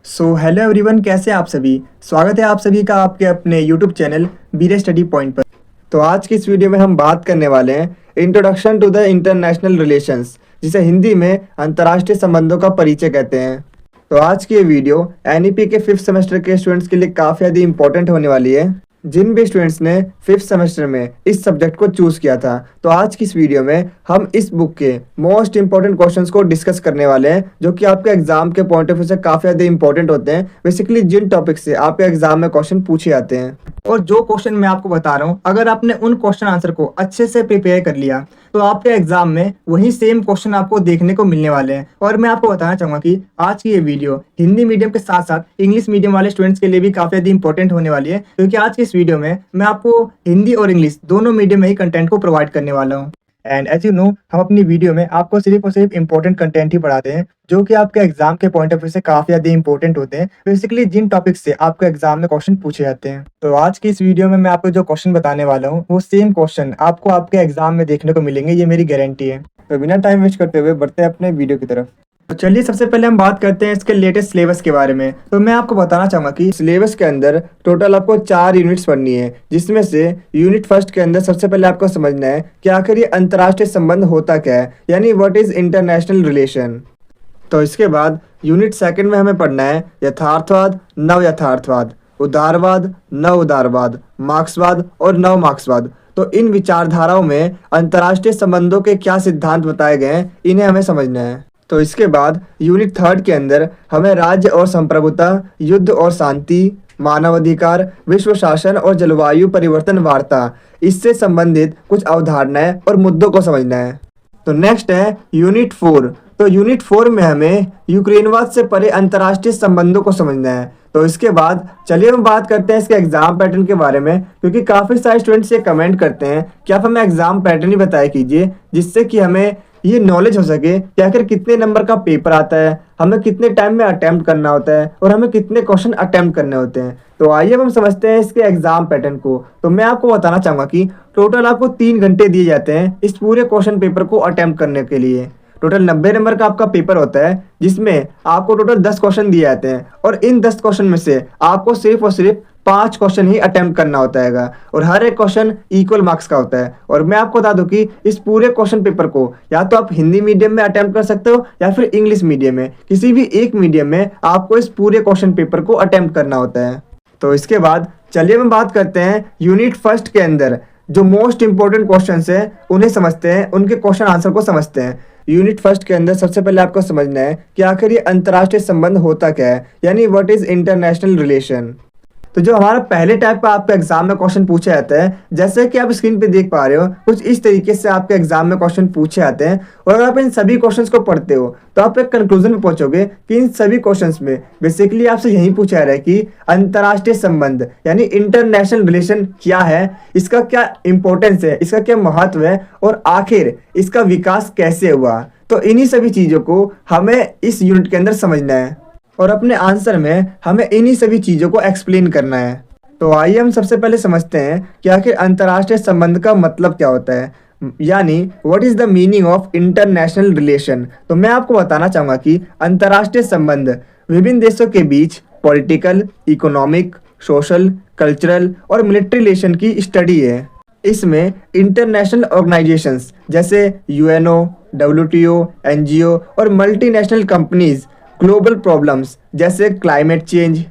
Hello everyone, कैसे हैं आप सभी। स्वागत है आप सभी का आपके अपने यूट्यूब चैनल बीरे स्टडी पॉइंट पर। तो आज की इस वीडियो में हम बात करने वाले हैं introduction to the international relations, जिसे हिंदी में अंतर्राष्ट्रीय संबंधों का परिचय कहते हैं। तो आज की ये वीडियो एनईपी के 5th सेमेस्टर के स्टूडेंट्स के लिए काफ़ी ज़्यादा इंपॉर्टेंट होने वाली है, जिन भी स्टूडेंट्स ने 5th सेमेस्टर में इस सब्जेक्ट को चूज़ किया था। तो आज की इस वीडियो में हम इस बुक के मोस्ट इंपॉर्टेंट क्वेश्चंस को डिस्कस करने वाले हैं, जो कि आपके एग्जाम के पॉइंट ऑफ व्यू से काफ़ी ज़्यादा इंपॉर्टेंट होते हैं। बेसिकली जिन टॉपिक से आपके एग्जाम में क्वेश्चन पूछे जाते हैं, और जो क्वेश्चन मैं आपको बता रहा हूँ, अगर आपने उन क्वेश्चन आंसर को अच्छे से प्रिपेयर कर लिया तो आपके एग्जाम में वही सेम क्वेश्चन आपको देखने को मिलने वाले हैं। और मैं आपको बताना चाहूँगा कि आज की ये वीडियो हिंदी मीडियम के साथ साथ इंग्लिश मीडियम वाले स्टूडेंट्स के लिए भी काफ़ी ज़्यादा इंपॉर्टेंट होने वाली है, क्योंकि आज की इस वीडियो में मैं आपको हिंदी और इंग्लिश दोनों मीडियम में ही कंटेंट को प्रोवाइड करने वाला हूँ। एंड एज यू नो, हम अपनी वीडियो में आपको सिर्फ और सिर्फ इंपॉर्टेंट कंटेंट ही पढ़ाते हैं, जो कि आपके एग्जाम के पॉइंट ऑफ व्यू से काफ़ी ज़्यादा इंपॉर्टेंट होते हैं। बेसिकली जिन टॉपिक से आपके एग्जाम में क्वेश्चन पूछे जाते हैं। तो आज की इस वीडियो में मैं आपको जो क्वेश्चन बताने वाला हूँ, वो सेम क्वेश्चन आपको आपके एग्जाम में देखने को मिलेंगे, ये मेरी गारंटी है। तो बिना टाइम वेस्ट करते हुए बढ़ते हैं अपने वीडियो की तरफ। तो चलिए सबसे पहले हम बात करते हैं इसके लेटेस्ट सिलेबस के बारे में। तो मैं आपको बताना चाहूँगा कि सिलेबस के अंदर टोटल आपको 4 यूनिट्स पढ़नी है, जिसमें से यूनिट फर्स्ट के अंदर सबसे पहले आपको समझना है कि आखिर ये अंतर्राष्ट्रीय संबंध होता क्या है, यानी व्हाट इज इंटरनेशनल रिलेशन। तो इसके बाद यूनिट सेकंड में हमें पढ़ना है यथार्थवाद, नव यथार्थवाद, उदारवाद, नव उदारवाद, मार्क्सवाद और नव मार्क्सवाद। तो इन विचारधाराओं में अंतर्राष्ट्रीय संबंधों के क्या सिद्धांत बताए गए हैं, इन्हें हमें समझना है। तो इसके बाद यूनिट थर्ड के अंदर हमें राज्य और संप्रभुता, युद्ध और शांति, मानवाधिकार, विश्व शासन और जलवायु परिवर्तन वार्ता, इससे संबंधित कुछ अवधारणाएं और मुद्दों को समझना है। तो नेक्स्ट है यूनिट 4। तो यूनिट 4 में हमें यूक्रेनवाद से परे अंतर्राष्ट्रीय संबंधों को समझना है। तो इसके बाद चलिए हम बात करते हैं इसके एग्जाम पैटर्न के बारे में, क्योंकि काफ़ी सारे स्टूडेंट्स ये कमेंट करते हैं कि आप हमें एग्जाम पैटर्न ही बताया कीजिए, जिससे कि हमें ये नॉलेज हो सके कि आखिर कितने नंबर का पेपर आता है, हमें कितने टाइम में अटेम्प्ट करना होता है और हमें कितने क्वेश्चन अटेम्प्ट करने होते हैं। तो आइए हम समझते हैं इसके एग्जाम पैटर्न को। तो मैं आपको बताना चाहूँगा कि टोटल आपको 3 घंटे दिए जाते हैं इस पूरे क्वेश्चन पेपर को अटेम्प्ट करने के लिए। टोटल 90 नंबर का आपका पेपर होता है, जिसमें आपको टोटल 10 क्वेश्चन दिए जाते हैं, और इन 10 क्वेश्चन में से आपको सिर्फ और सिर्फ 5 क्वेश्चन ही अटेम्प्ट करना होता है, और हर एक क्वेश्चन इक्वल मार्क्स का होता है। और मैं आपको बता दूं कि इस पूरे क्वेश्चन पेपर को या तो आप हिंदी मीडियम में अटेम्प्ट कर सकते हो या फिर इंग्लिश मीडियम में, किसी भी एक मीडियम में आपको इस पूरे क्वेश्चन पेपर को अटेम्प्ट करना होता है। तो इसके बाद चलिए हम बात करते हैं यूनिट फर्स्ट के अंदर जो मोस्ट इंपॉर्टेंट क्वेश्चन है उन्हें समझते हैं, उनके क्वेश्चन आंसर को समझते हैं। यूनिट फर्स्ट के अंदर सबसे पहले आपको समझना है कि आखिर ये अंतर्राष्ट्रीय संबंध होता क्या है, यानी व्हाट इज इंटरनेशनल रिलेशन। तो जो हमारा पहले टाइप का आपके एग्जाम में क्वेश्चन पूछे जाते हैं, जैसे कि आप स्क्रीन पे देख पा रहे हो, कुछ इस तरीके से आपके एग्जाम में क्वेश्चन पूछे जाते हैं। और अगर आप इन सभी क्वेश्चंस को पढ़ते हो तो आप एक कंक्लूजन में पहुंचोगे कि इन सभी क्वेश्चंस में बेसिकली आपसे यही पूछा जा रहा है कि अंतर्राष्ट्रीय संबंध यानी इंटरनेशनल रिलेशन क्या है, इसका क्या इंपॉर्टेंस है, इसका क्या महत्व है, और आखिर इसका विकास कैसे हुआ। तो इन्हीं सभी चीज़ों को हमें इस यूनिट के अंदर समझना है, और अपने आंसर में हमें इन्हीं सभी चीज़ों को एक्सप्लेन करना है। तो आइए हम सबसे पहले समझते हैं कि आखिर अंतर्राष्ट्रीय संबंध का मतलब क्या होता है, यानी what is the meaning of international relation. तो मैं आपको बताना चाहूँगा कि अंतर्राष्ट्रीय संबंध विभिन्न देशों के बीच पॉलिटिकल, इकोनॉमिक, सोशल, कल्चरल और मिलिट्री रिलेशन की स्टडी है। इसमें इंटरनेशनल ऑर्गेनाइजेशंस जैसे यूएनओ, डब्ल्यूटीओ, एनजीओ और मल्टीनेशनल कंपनीज ग्लोबल प्रॉब्लम्स जैसे क्लाइमेट चेंज,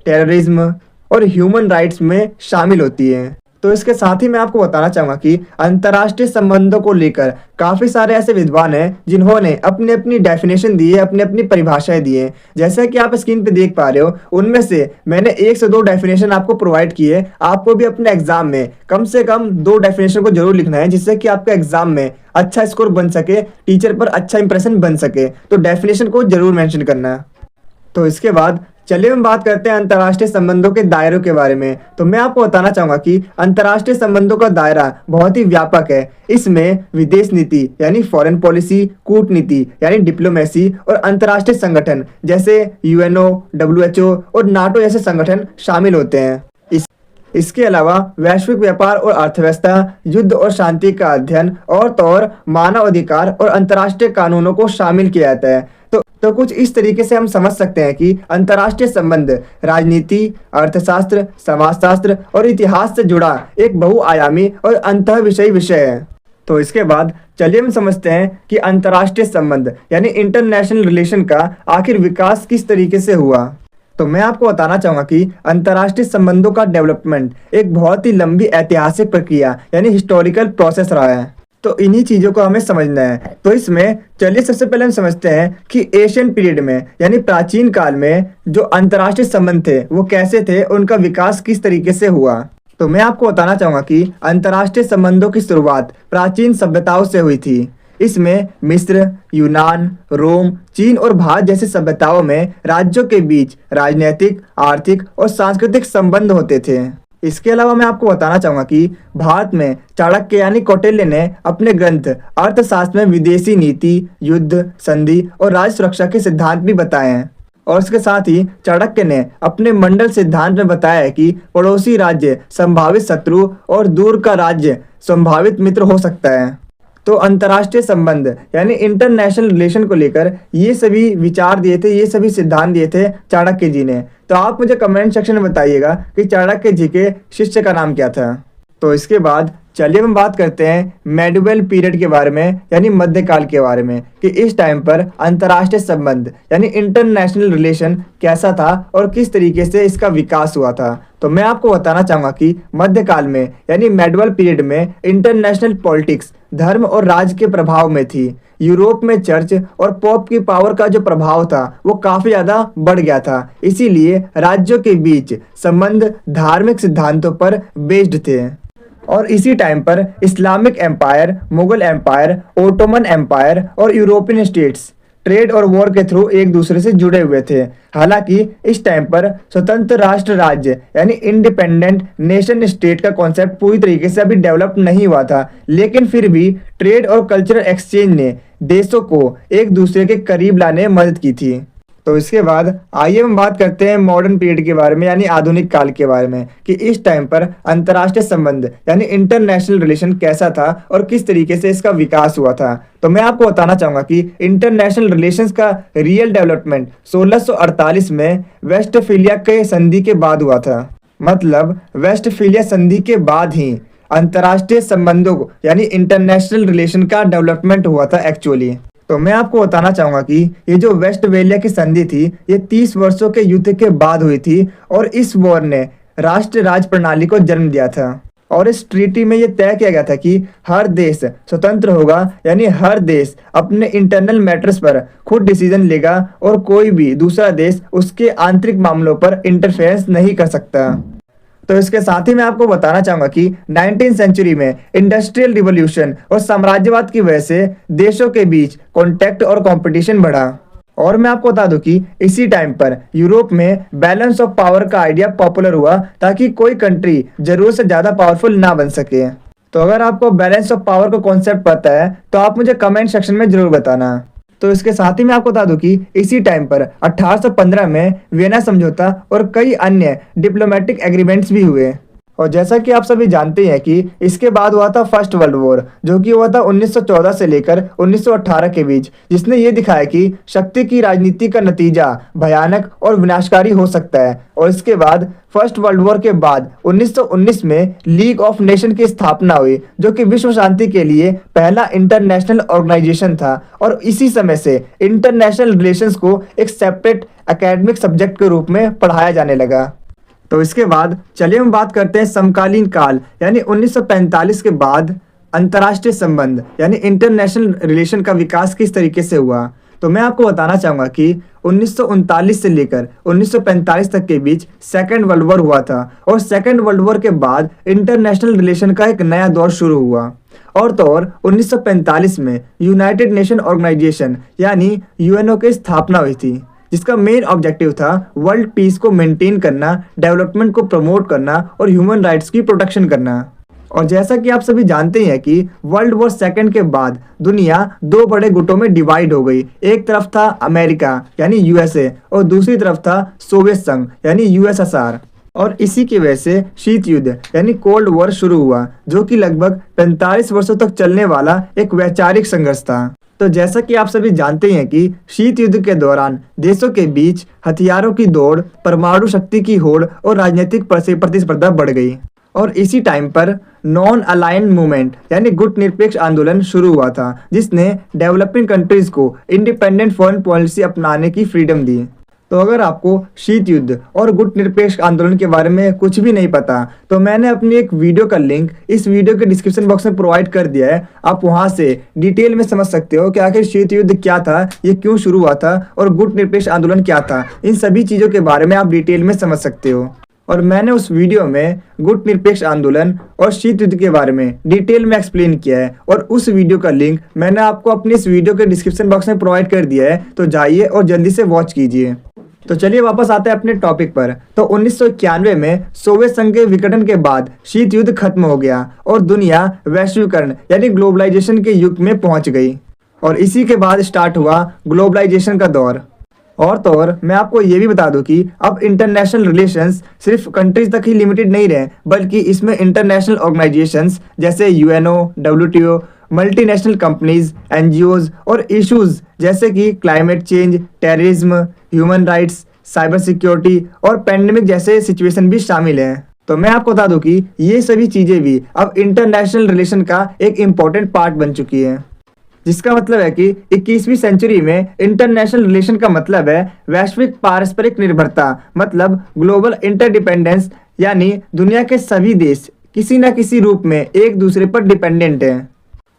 टेररिज्म और ह्यूमन राइट्स में शामिल होती हैं। तो इसके साथ ही मैं आपको बताना चाहूँगा कि अंतर्राष्ट्रीय संबंधों को लेकर काफ़ी सारे ऐसे विद्वान हैं जिन्होंने अपनी अपनी डेफिनेशन दी है, अपनी अपनी परिभाषाएं दी हैं। जैसा कि आप स्क्रीन पे देख पा रहे हो, उनमें से मैंने 1 से 2 डेफिनेशन आपको प्रोवाइड की है। आपको भी अपने एग्जाम में कम से कम 2 डेफिनेशन को जरूर लिखना है, जिससे कि आपके एग्जाम में अच्छा स्कोर बन सके, टीचर पर अच्छा इंप्रेशन बन सके। तो डेफिनेशन को जरूर मेंशन करना है। तो इसके बाद चलिए हम बात करते हैं अंतर्राष्ट्रीय संबंधों के दायरों के बारे में। तो मैं आपको बताना चाहूँगा कि अंतर्राष्ट्रीय संबंधों का दायरा बहुत ही व्यापक है। इसमें विदेश नीति यानी फॉरेन पॉलिसी, कूटनीति यानी डिप्लोमेसी और अंतर्राष्ट्रीय संगठन जैसे यूएनओ, डब्ल्यूएचओ और नाटो जैसे संगठन शामिल होते हैं। इसके अलावा वैश्विक व्यापार और अर्थव्यवस्था, युद्ध और शांति का अध्ययन और मानव अधिकार और अंतर्राष्ट्रीय कानूनों को शामिल किया जाता है। तो कुछ इस तरीके से हम समझ सकते हैं कि अंतर्राष्ट्रीय संबंध राजनीति, अर्थशास्त्र, समाजशास्त्र और इतिहास से जुड़ा एक बहुआयामी और अंतः विषयी विषय है। तो इसके बाद चलिए हम समझते हैं कि अंतर्राष्ट्रीय संबंध यानी इंटरनेशनल रिलेशन का आखिर विकास किस तरीके से हुआ। तो मैं आपको बताना चाहूँगा कि अंतर्राष्ट्रीय संबंधों का डेवलपमेंट एक बहुत ही लंबी ऐतिहासिक प्रक्रिया यानी हिस्टोरिकल प्रोसेस रहा है। तो इन्हीं चीज़ों को हमें समझना है। तो इसमें चलिए सबसे पहले हम समझते हैं कि एशियन पीरियड में यानी प्राचीन काल में जो अंतर्राष्ट्रीय संबंध थे वो कैसे थे, उनका विकास किस तरीके से हुआ। तो मैं आपको बताना चाहूँगा कि अंतर्राष्ट्रीय संबंधों की शुरुआत प्राचीन सभ्यताओं से हुई थी। इसमें मिस्र, यूनान, रोम, चीन और भारत जैसी सभ्यताओं में राज्यों के बीच राजनीतिक, आर्थिक और सांस्कृतिक संबंध होते थे। इसके अलावा मैं आपको बताना चाहूँगा कि भारत में चाणक्य यानी कौटिल्य ने अपने ग्रंथ अर्थशास्त्र में विदेशी नीति, युद्ध, संधि और राज्य सुरक्षा के सिद्धांत भी बताए हैं। और इसके साथ ही चाणक्य ने अपने मंडल सिद्धांत में बताया है कि पड़ोसी राज्य संभावित शत्रु और दूर का राज्य संभावित मित्र हो सकता है। तो अंतर्राष्ट्रीय संबंध यानी इंटरनेशनल रिलेशन को लेकर ये सभी विचार दिए थे, ये सभी सिद्धांत दिए थे चाणक्य जी ने। तो आप मुझे कमेंट सेक्शन में बताइएगा कि चाणक्य जी के शिष्य का नाम क्या था। तो इसके बाद चलिए हम बात करते हैं मेडिवल पीरियड के बारे में यानी मध्यकाल के बारे में कि इस टाइम पर अंतर्राष्ट्रीय संबंध यानी इंटरनेशनल रिलेशन कैसा था और किस तरीके से इसका विकास हुआ था। तो मैं आपको बताना चाहूँगा कि मध्यकाल में यानी मेडिवल पीरियड में इंटरनेशनल पॉलिटिक्स धर्म और राज के प्रभाव में थी। यूरोप में चर्च और पॉप की पावर का जो प्रभाव था वो काफ़ी ज़्यादा बढ़ गया था। इसीलिए राज्यों के बीच संबंध धार्मिक सिद्धांतों पर बेस्ड थे। और इसी टाइम पर Islamic empire, Mughal empire, Ottoman empire और यूरोपियन स्टेट्स ट्रेड और वॉर के थ्रू एक दूसरे से जुड़े हुए थे। हालांकि इस टाइम पर स्वतंत्र राष्ट्र राज्य यानी इंडिपेंडेंट नेशन स्टेट का कॉन्सेप्ट पूरी तरीके से अभी डेवलप नहीं हुआ था, लेकिन फिर भी ट्रेड और कल्चरल एक्सचेंज ने देशों को एक दूसरे के करीब लाने में मदद की थी। तो इसके बाद आइए हम बात करते हैं मॉडर्न पीरियड के बारे में यानी आधुनिक काल के बारे में कि इस टाइम पर अंतर्राष्ट्रीय संबंध यानी इंटरनेशनल रिलेशन कैसा था और किस तरीके से इसका विकास हुआ था। तो मैं आपको बताना चाहूँगा कि इंटरनेशनल रिलेशंस का रियल डेवलपमेंट 1648 में वेस्टफीलिया के संधि के बाद हुआ था। मतलब वेस्टफीलिया संधि के बाद ही अंतर्राष्ट्रीय संबंधों यानी इंटरनेशनल रिलेशन का डेवलपमेंट हुआ था एक्चुअली। तो मैं आपको बताना चाहूँगा कि ये जो वेस्टफेलिया की संधि थी ये 30 वर्षों के युद्ध के बाद हुई थी और इस वॉर ने राष्ट्र राज प्रणाली को जन्म दिया था। और इस ट्रीटी में ये तय किया गया था कि हर देश स्वतंत्र होगा यानी हर देश अपने इंटरनल मैटर्स पर खुद डिसीजन लेगा और कोई भी दूसरा देश उसके आंतरिक मामलों पर इंटरफेरेंस नहीं कर सकता। तो इसके साथ ही मैं आपको बताना चाहूँगा कि 19वीं सेंचुरी में इंडस्ट्रियल रिवॉल्यूशन और साम्राज्यवाद की वजह से देशों के बीच कॉन्टैक्ट और कंपटीशन बढ़ा। और मैं आपको बता दूं कि इसी टाइम पर यूरोप में बैलेंस ऑफ पावर का आइडिया पॉपुलर हुआ ताकि कोई कंट्री जरूरत से ज़्यादा पावरफुल ना बन सके। तो अगर आपको बैलेंस ऑफ पावर का कॉन्सेप्ट पता है तो आप मुझे कमेंट सेक्शन में जरूर बताना। तो इसके साथ ही मैं आपको बता दूं कि इसी टाइम पर 1815 में वियना समझौता और कई अन्य डिप्लोमेटिक एग्रीमेंट्स भी हुए। और जैसा कि आप सभी जानते हैं कि इसके बाद हुआ था फर्स्ट वर्ल्ड वॉर जो कि हुआ था 1914 से लेकर 1918 के बीच, जिसने ये दिखाया कि शक्ति की राजनीति का नतीजा भयानक और विनाशकारी हो सकता है। और इसके बाद फर्स्ट वर्ल्ड वॉर के बाद 1919 में लीग ऑफ नेशन की स्थापना हुई जो कि विश्व शांति के लिए पहला इंटरनेशनल ऑर्गेनाइजेशन था। और इसी समय से इंटरनेशनल रिलेशंस को एक सेपरेट एकेडमिक सब्जेक्ट के रूप में पढ़ाया जाने लगा। तो इसके बाद चलिए हम बात करते हैं समकालीन काल यानी 1945 के बाद अंतर्राष्ट्रीय संबंध यानी इंटरनेशनल रिलेशन का विकास किस तरीके से हुआ। तो मैं आपको बताना चाहूँगा कि 1939 से लेकर 1945 तक के बीच सेकेंड वर्ल्ड वॉर हुआ था और सेकेंड वर्ल्ड वॉर के बाद इंटरनेशनल रिलेशन का एक नया दौर शुरू हुआ। और तो और 1945 में यूनाइटेड नेशन ऑर्गेनाइजेशन यानी यूएनओ की स्थापना हुई थी जिसका मेन ऑब्जेक्टिव था वर्ल्ड पीस को मेंटेन करना, डेवलपमेंट को प्रमोट करना और ह्यूमन राइट्स की प्रोटेक्शन करना। और जैसा कि आप सभी जानते हैं कि वर्ल्ड वॉर सेकेंड के बाद दुनिया दो बड़े गुटों में डिवाइड हो गई। एक तरफ था अमेरिका यानी यूएसए और दूसरी तरफ था सोवियत संघ यानी यूएसएसआर। और इसी की वजह से शीत युद्ध यानी कोल्ड वॉर शुरू हुआ जो कि लगभग 45 वर्षों तक चलने वाला एक वैचारिक संघर्ष था। तो जैसा कि आप सभी जानते हैं कि शीत युद्ध के दौरान देशों के बीच हथियारों की दौड़, परमाणु शक्ति की होड़ और राजनीतिक प्रतिस्पर्धा बढ़ गई। और इसी टाइम पर नॉन अलाइंड मूवमेंट यानी गुट निरपेक्ष आंदोलन शुरू हुआ था, जिसने डेवलपिंग कंट्रीज को इंडिपेंडेंट फॉरेन पॉलिसी अपनाने की फ्रीडम दी। तो अगर आपको शीत युद्ध और गुट निरपेक्ष आंदोलन के बारे में कुछ भी नहीं पता, तो मैंने अपनी एक वीडियो का लिंक इस वीडियो के डिस्क्रिप्शन बॉक्स में प्रोवाइड कर दिया है। आप वहां से डिटेल में समझ सकते हो कि आखिर शीत युद्ध क्या था, ये क्यों शुरू हुआ था और गुट निरपेक्ष आंदोलन क्या था। इन सभी चीज़ों के बारे में आप डिटेल में समझ सकते हो। और मैंने उस वीडियो में गुट निरपेक्ष आंदोलन और शीत युद्ध के बारे में डिटेल में एक्सप्लेन किया है, और उस वीडियो का लिंक मैंने आपको अपने इस वीडियो के डिस्क्रिप्शन बॉक्स में प्रोवाइड कर दिया है। तो जाइए और जल्दी से वॉच कीजिए। तो चलिए वापस आते हैं अपने टॉपिक पर। तो 1991 में सोवियत संघ के विघटन के बाद शीत युद्ध खत्म हो गया और दुनिया वैश्वीकरण यानी ग्लोबलाइजेशन के युग में पहुंच गई, और इसी के बाद स्टार्ट हुआ ग्लोबलाइजेशन का दौर। और तो और मैं आपको ये भी बता दूं कि अब इंटरनेशनल रिलेशंस सिर्फ कंट्रीज तक ही लिमिटेड नहीं रहे, बल्कि इसमें इंटरनेशनल ऑर्गेनाइजेशंस जैसे UNO, WTO, multinational companies, NGOs और इश्यूज जैसे कि climate change, terrorism, human rights, cyber security और पैंडेमिक जैसे सिचुएशन भी शामिल हैं। तो मैं आपको बता दूं कि ये सभी चीज़ें भी अब इंटरनेशनल रिलेशन का एक इम्पॉर्टेंट पार्ट बन चुकी है, जिसका मतलब है कि 21वीं सेंचुरी में इंटरनेशनल रिलेशन का मतलब है वैश्विक पारस्परिक निर्भरता, मतलब ग्लोबल इंटरडिपेंडेंस, यानी दुनिया के सभी देश किसी न किसी रूप में एक दूसरे पर डिपेंडेंट हैं।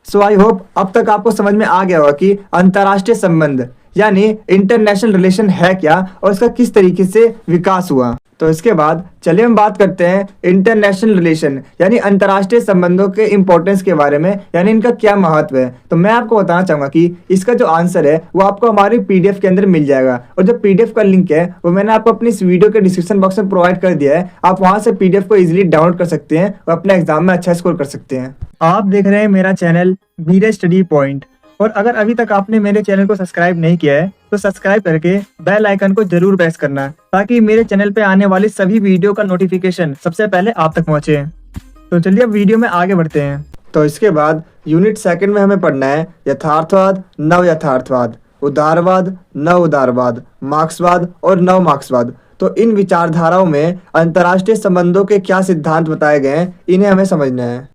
सो आई होप अब तक आपको समझ में आ गया होगा कि अंतर्राष्ट्रीय संबंध यानी इंटरनेशनल रिलेशन है क्या और इसका किस तरीके से विकास हुआ। तो इसके बाद चलिए हम बात करते हैं इंटरनेशनल रिलेशन यानी अंतर्राष्ट्रीय संबंधों के इम्पोर्टेंस के बारे में, यानी इनका क्या महत्व है। तो मैं आपको बताना चाहूँगा कि इसका जो आंसर है वो आपको हमारी पीडीएफ के अंदर मिल जाएगा, और जो पीडीएफ का लिंक है वो मैंने आपको अपनी इस वीडियो के डिस्क्रिप्शन बॉक्स में प्रोवाइड कर दिया है। आप वहाँ से पीडीएफ को ईजिली डाउनलोड कर सकते हैं और अपने एग्जाम में अच्छा स्कोर कर सकते हैं। आप देख रहे हैं मेरा चैनल बीरे स्टडी पॉइंट, और अगर अभी तक आपने मेरे चैनल को सब्सक्राइब नहीं किया है तो सब्सक्राइब करके बेल आइकन को जरूर प्रेस करना, ताकि मेरे चैनल पे आने वाली सभी वीडियो का नोटिफिकेशन सबसे पहले आप तक पहुंचे। तो चलिए अब वीडियो में आगे बढ़ते हैं। तो इसके बाद यूनिट सेकंड में हमें पढ़ना है यथार्थवाद, नव यथार्थवाद, उदारवाद, नव उदारवाद, मार्क्सवाद और नव मार्क्सवाद। तो इन विचारधाराओं में अंतर्राष्ट्रीय संबंधों के क्या सिद्धांत बताए गए हैं, इन्हें हमें समझना है।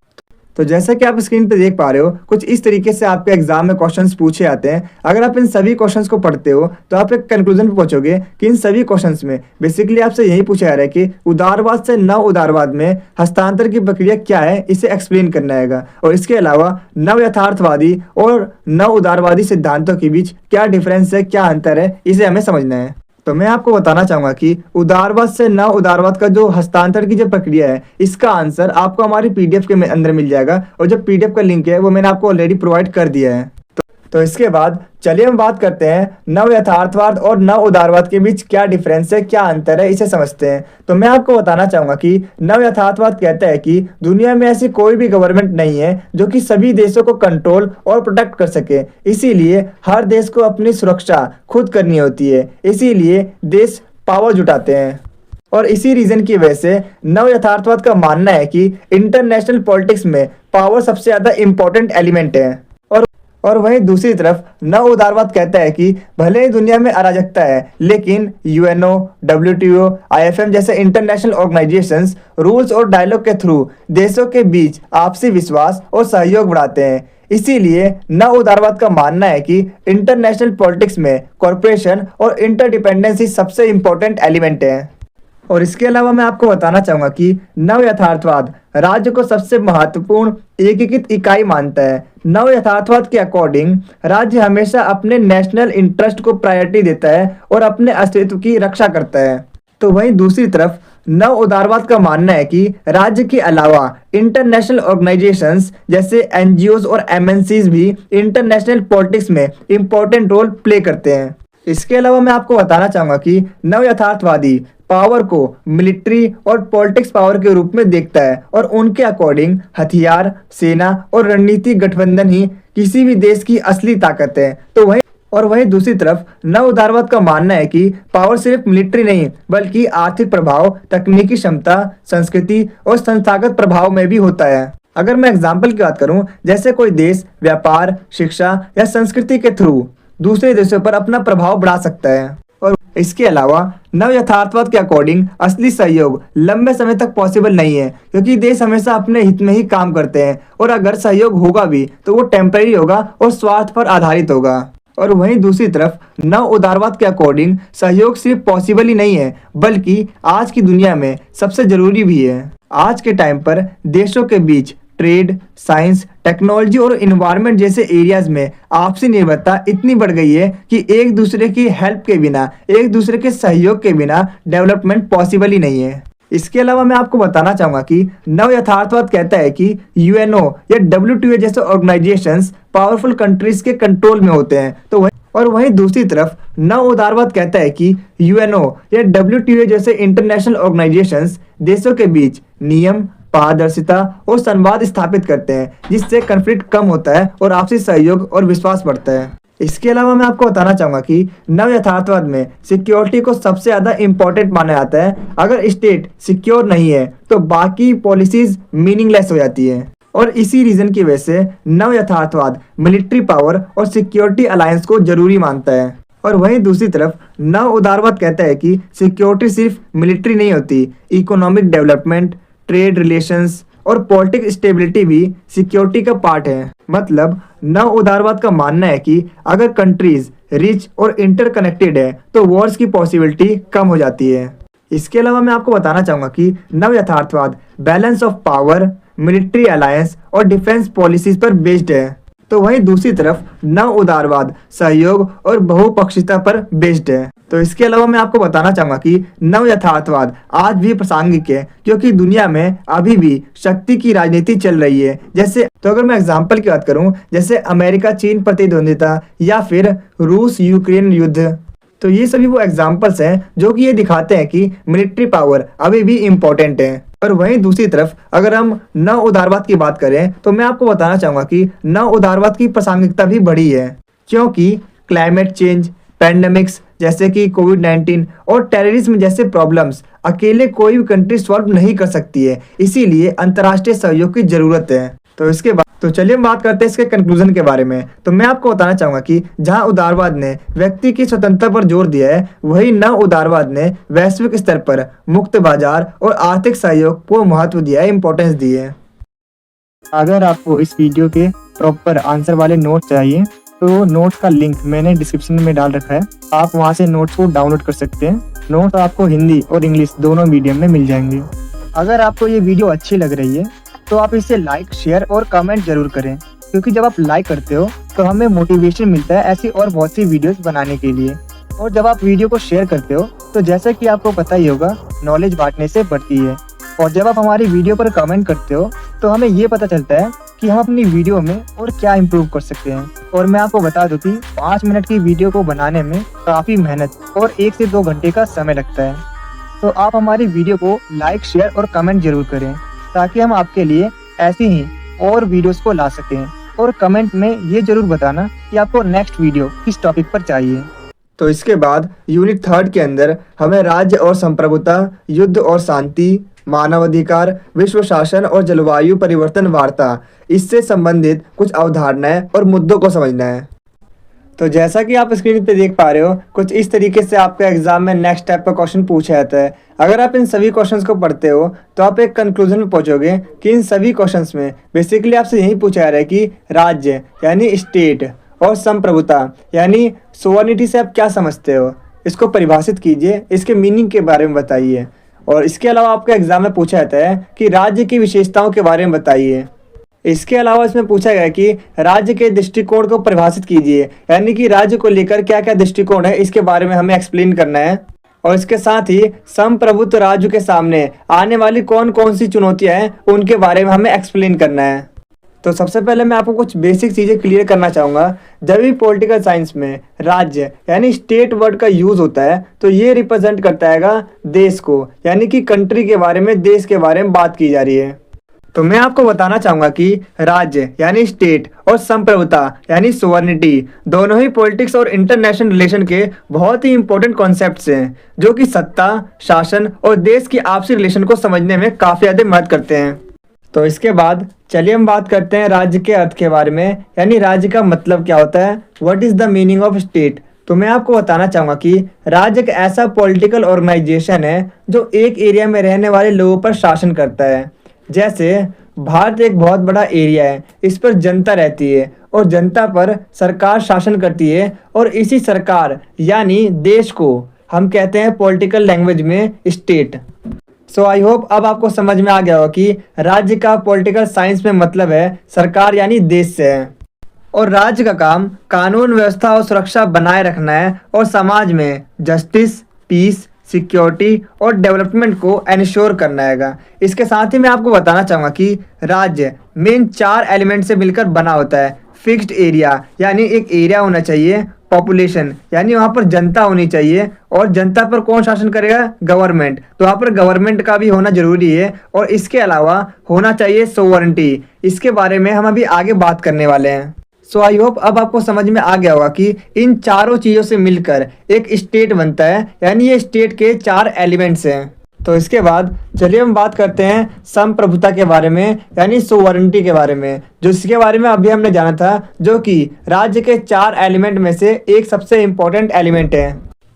तो जैसा कि आप स्क्रीन पर देख पा रहे हो, कुछ इस तरीके से आपके एग्जाम में क्वेश्चंस पूछे आते हैं। अगर आप इन सभी क्वेश्चंस को पढ़ते हो तो आप एक कंक्लूजन पे पहुंचोगे कि इन सभी क्वेश्चंस में बेसिकली आपसे यही पूछा जा रहा है कि उदारवाद से नव उदारवाद में हस्तांतरण की प्रक्रिया क्या है, इसे एक्सप्लेन करना है। और इसके अलावा नव यथार्थवादी और नव उदारवादी सिद्धांतों के बीच क्या डिफरेंस है, क्या अंतर है, इसे हमें समझना है। तो मैं आपको बताना चाहूँगा कि उदारवाद से नव उदारवाद का जो हस्तांतरण की जो प्रक्रिया है, इसका आंसर आपको हमारी पीडीएफ के अंदर मिल जाएगा, और जो पीडीएफ का लिंक है वो मैंने आपको ऑलरेडी प्रोवाइड कर दिया है। तो इसके बाद चलिए हम बात करते हैं नव यथार्थवाद और नव उदारवाद के बीच क्या डिफरेंस है, क्या अंतर है, इसे समझते हैं। तो मैं आपको बताना चाहूँगा कि नव यथार्थवाद कहता है कि दुनिया में ऐसी कोई भी गवर्नमेंट नहीं है जो कि सभी देशों को कंट्रोल और प्रोटेक्ट कर सके, इसीलिए हर देश को अपनी सुरक्षा खुद करनी होती है, इसीलिए देश पावर जुटाते हैं। और इसी रीजन की वजह से नव यथार्थवाद का मानना है कि इंटरनेशनल पॉलिटिक्स में पावर सबसे ज़्यादा इम्पोर्टेंट एलिमेंट है। और वहीं दूसरी तरफ नव उदारवाद कहता है कि भले ही दुनिया में अराजकता है, लेकिन यूएनओ, डब्ल्यूटीओ, आईएफएम जैसे इंटरनेशनल ऑर्गेनाइजेशंस रूल्स और डायलॉग के थ्रू देशों के बीच आपसी विश्वास और सहयोग बढ़ाते हैं। इसीलिए नव उदारवाद का मानना है कि इंटरनेशनल पॉलिटिक्स में कॉर्पोरेशन और इंटरडिपेंडेंसी सबसे इम्पोर्टेंट एलिमेंट है। और इसके अलावा मैं आपको बताना चाहूँगा कि नव यथार्थवाद राज्य को सबसे महत्वपूर्ण एकीकृत इकाई मानता है। नव यथार्थवाद के अकॉर्डिंग राज्य हमेशा अपने नेशनल इंटरेस्ट को प्रायोरिटी देता है और अपने अस्तित्व की रक्षा करता है। तो वहीं दूसरी तरफ नव उदारवाद का मानना है कि राज्य के अलावा इंटरनेशनल ऑर्गेनाइजेशंस जैसे एनजीओज और एमएनसीज भी इंटरनेशनल पॉलिटिक्स में इम्पोर्टेंट रोल प्ले करते हैं। इसके अलावा मैं आपको बताना चाहूँगा कि नव यथार्थवादी पावर को मिलिट्री और पॉलिटिक्स पावर के रूप में देखता है, और उनके अकॉर्डिंग हथियार, सेना और रणनीतिक गठबंधन ही किसी भी देश की असली ताकत है। तो वहीं दूसरी तरफ नव उदारवाद का मानना है कि पावर सिर्फ मिलिट्री नहीं, बल्कि आर्थिक प्रभाव, तकनीकी क्षमता, संस्कृति और संस्थागत प्रभाव में भी होता है। अगर मैं एग्जाम्पल की बात करूं, जैसे कोई देश व्यापार, शिक्षा या संस्कृति के थ्रू दूसरे देशों पर अपना प्रभाव बढ़ा सकता है। और इसके अलावा नव यथार्थवाद के अकॉर्डिंग असली सहयोग लंबे समय तक पॉसिबल नहीं है, क्योंकि देश हमेशा अपने हित में ही काम करते हैं और अगर सहयोग होगा भी तो वो टेम्परेरी होगा और स्वार्थ पर आधारित होगा। और वहीं दूसरी तरफ नव उदारवाद के अकॉर्डिंग सहयोग सिर्फ पॉसिबल ही नहीं है, बल्कि आज की दुनिया में सबसे जरूरी भी है। आज के टाइम पर देशों के बीच ट्रेड, साइंस, टेक्नोलॉजी और इन्वायरमेंट जैसे एरियाज में आपसी निर्भरता इतनी बढ़ गई है कि एक दूसरे की हेल्प के बिना, एक दूसरे के सहयोग के बिना डेवलपमेंट पॉसिबल ही नहीं है। इसके अलावा मैं आपको बताना चाहूंगा कि नव यथार्थवाद कहता है कि यूएनओ या WTO जैसे ऑर्गेनाइजेशंस पावरफुल कंट्रीज के कंट्रोल में होते हैं। और वहीं दूसरी तरफ नव उदारवाद कहता है कि यूएनओ या WTO जैसे इंटरनेशनल ऑर्गेनाइजेशंस देशों के बीच नियम, पारदर्शिता और संवाद स्थापित करते हैं, जिससे कॉन्फ्लिक्ट कम होता है और आपसी सहयोग और विश्वास बढ़ता है। इसके अलावा मैं आपको बताना चाहूंगा कि नव यथार्थवाद में सिक्योरिटी को सबसे ज्यादा इंपॉर्टेंट माना जाता है। अगर स्टेट सिक्योर नहीं है तो बाकी पॉलिसीज मीनिंगलेस हो जाती है। और इसी रीजन की वजह से नव यथार्थवाद मिलिट्री पावर और सिक्योरिटी अलायंस को जरूरी मानता है। और वहीं दूसरी तरफ नव उदारवाद कहता है कि सिक्योरिटी सिर्फ मिलिट्री नहीं होती, इकोनॉमिक डेवलपमेंट, ट्रेड रिलेशंस और पॉलिटिक स्टेबिलिटी भी सिक्योरिटी का पार्ट है। मतलब नव उदारवाद का मानना है कि अगर कंट्रीज रिच और इंटरकनेक्टेड है तो वॉर्स की पॉसिबिलिटी कम हो जाती है। इसके अलावा मैं आपको बताना चाहूंगा कि नव यथार्थवाद balance of power, military alliance और डिफेंस पॉलिसीज पर बेस्ड है। तो वहीं दूसरी तरफ नव उदारवाद सहयोग और बहुपक्षीयता पर बेस्ड है। तो इसके अलावा मैं आपको बताना चाहूंगा कि नव यथार्थवाद आज भी प्रासंगिक है, क्योंकि दुनिया में अभी भी शक्ति की राजनीति चल रही है। जैसे तो अगर मैं एग्जांपल की बात करूं, जैसे अमेरिका चीन प्रतिद्वंदिता या फिर रूस यूक्रेन युद्ध, तो ये सभी वो एग्जाम्पल्स हैं जो कि ये दिखाते हैं कि मिलिट्री पावर अभी भी इम्पोर्टेंट है। और वहीं दूसरी तरफ अगर हम नव उदारवाद की बात करें तो मैं आपको बताना चाहूंगा कि नव उदारवाद की प्रासंगिकता भी बढ़ी है, क्योंकि क्लाइमेट चेंज, पैंडेमिक्स जैसे कि कोविड-19 और टेररिज्म जैसे प्रॉब्लम्स अकेले कोई भी कंट्री सॉल्व नहीं कर सकती है, इसीलिए अंतर्राष्ट्रीय सहयोग की जरूरत है। तो चलिए हम बात करते हैं इसके कंक्लूजन के बारे में। तो मैं आपको बताना चाहूंगा कि जहां उदारवाद ने व्यक्ति की स्वतंत्रता पर जोर दिया है, वहीं नव उदारवाद ने वैश्विक स्तर पर मुक्त बाजार और आर्थिक सहयोग को महत्व दिया है, इंपॉर्टेंस दी है। अगर आपको इस वीडियो के प्रॉपर आंसर वाले नोट चाहिए तो नोट्स का लिंक मैंने डिस्क्रिप्शन में डाल रखा है, आप वहां से नोट्स को डाउनलोड कर सकते हैं। नोट्स आपको हिंदी और इंग्लिश दोनों मीडियम में मिल जाएंगे। अगर आपको ये वीडियो अच्छी लग रही है तो आप इसे लाइक, शेयर और कमेंट जरूर करें, क्योंकि जब आप लाइक करते हो तो हमें मोटिवेशन मिलता है ऐसी और बहुत सी वीडियोस बनाने के लिए। और जब आप वीडियो को शेयर करते हो तो जैसा कि आपको पता ही होगा, नॉलेज बांटने से बढ़ती है। और जब आप हमारी वीडियो पर कमेंट करते हो तो हमें ये पता चलता है कि हम अपनी वीडियो में और क्या इम्प्रूव कर सकते हैं। और मैं आपको बता दूं कि 5 मिनट की वीडियो को बनाने में काफ़ी मेहनत और 1 से 2 घंटे का समय लगता है। तो आप हमारी वीडियो को लाइक, शेयर और कमेंट जरूर करें, ताकि हम आपके लिए ऐसी ही और वीडियोस को ला सकें। और कमेंट में ये जरूर बताना कि आपको नेक्स्ट वीडियो किस टॉपिक पर चाहिए। तो इसके बाद यूनिट 3 के अंदर हमें राज्य और संप्रभुता, युद्ध और शांति, मानवाधिकार, विश्व शासन और जलवायु परिवर्तन वार्ता, इससे संबंधित कुछ अवधारणाएं और मुद्दों को समझना है। तो जैसा कि आप स्क्रीन पे देख पा रहे हो, कुछ इस तरीके से आपके एग्जाम में नेक्स्ट टाइप का क्वेश्चन पूछा जाता है। अगर आप इन सभी क्वेश्चंस को पढ़ते हो तो आप एक कंक्लूजन में पहुंचोगे कि इन सभी क्वेश्चंस में बेसिकली आपसे यही पूछा जा रहा है कि राज्य यानी स्टेट और संप्रभुता यानी सोवर्निटी से आप क्या समझते हो, इसको परिभाषित कीजिए, इसके मीनिंग के बारे में बताइए। और इसके अलावा आपके एग्जाम में पूछा जाता है कि राज्य की विशेषताओं के बारे में बताइए। इसके अलावा इसमें पूछा गया कि राज्य के दृष्टिकोण को परिभाषित कीजिए, यानी कि राज्य को लेकर क्या क्या दृष्टिकोण है, इसके बारे में हमें एक्सप्लेन करना है। और इसके साथ ही संप्रभुत्व राज्य के सामने आने वाली कौन कौन सी चुनौतियां हैं, उनके बारे में हमें एक्सप्लेन करना है। तो सबसे पहले मैं आपको कुछ बेसिक चीज़ें क्लियर करना चाहूँगा। जब भी पॉलिटिकल साइंस में राज्य यानी स्टेट वर्ड का यूज़ होता है तो ये रिप्रेजेंट करता है देश को, यानी कि कंट्री के बारे में, देश के बारे में बात की जा रही है। तो मैं आपको बताना चाहूँगा कि राज्य यानी स्टेट और संप्रभुता यानी सोवर्निटी दोनों ही पॉलिटिक्स और इंटरनेशनल रिलेशन के बहुत ही इंपॉर्टेंट कॉन्सेप्ट्स हैं, जो कि सत्ता, शासन और देश की आपसी रिलेशन को समझने में काफ़ी ज़्यादा मदद करते हैं। तो इसके बाद चलिए हम बात करते हैं राज्य के अर्थ के बारे में, यानी राज्य का मतलब क्या होता है, what is the meaning of state. तो मैं आपको बताना चाहूँगा कि राज्य एक ऐसा पॉलिटिकल ऑर्गेनाइजेशन है जो एक एरिया में रहने वाले लोगों पर शासन करता है। जैसे भारत एक बहुत बड़ा एरिया है, इस पर जनता रहती है और जनता पर सरकार शासन करती है, और इसी सरकार यानी देश को हम कहते हैं पॉलिटिकल लैंग्वेज में स्टेट। सो आई होप अब आपको समझ में आ गया होगा कि राज्य का पॉलिटिकल साइंस में मतलब है सरकार यानी देश से है, और राज्य का काम कानून व्यवस्था और सुरक्षा बनाए रखना है और समाज में जस्टिस, पीस, सिक्योरिटी और डेवलपमेंट को एंश्योर करना है। इसके साथ ही मैं आपको बताना चाहूँगा कि राज्य मेन 4 एलिमेंट से मिलकर बना होता है। फिक्स्ड एरिया यानी एक एरिया होना चाहिए, पॉपुलेशन यानी वहाँ पर जनता होनी चाहिए, और जनता पर कौन शासन करेगा, गवर्नमेंट, तो वहाँ पर गवर्नमेंट का भी होना जरूरी है, और इसके अलावा होना चाहिए सोवरेंटी। इसके बारे में हम अभी आगे बात करने वाले हैं। सो आई होप अब आपको समझ में आ गया होगा कि इन चारों चीज़ों से मिलकर एक स्टेट बनता है, यानी ये स्टेट के 4 एलिमेंट्स हैं। तो इसके बाद चलिए हम बात करते हैं संप्रभुता के बारे में, यानी सोवरेंटी के बारे में, जो इसके बारे में अभी हमने जाना था, जो कि राज्य के 4 एलिमेंट में से एक सबसे इम्पोर्टेंट एलिमेंट है।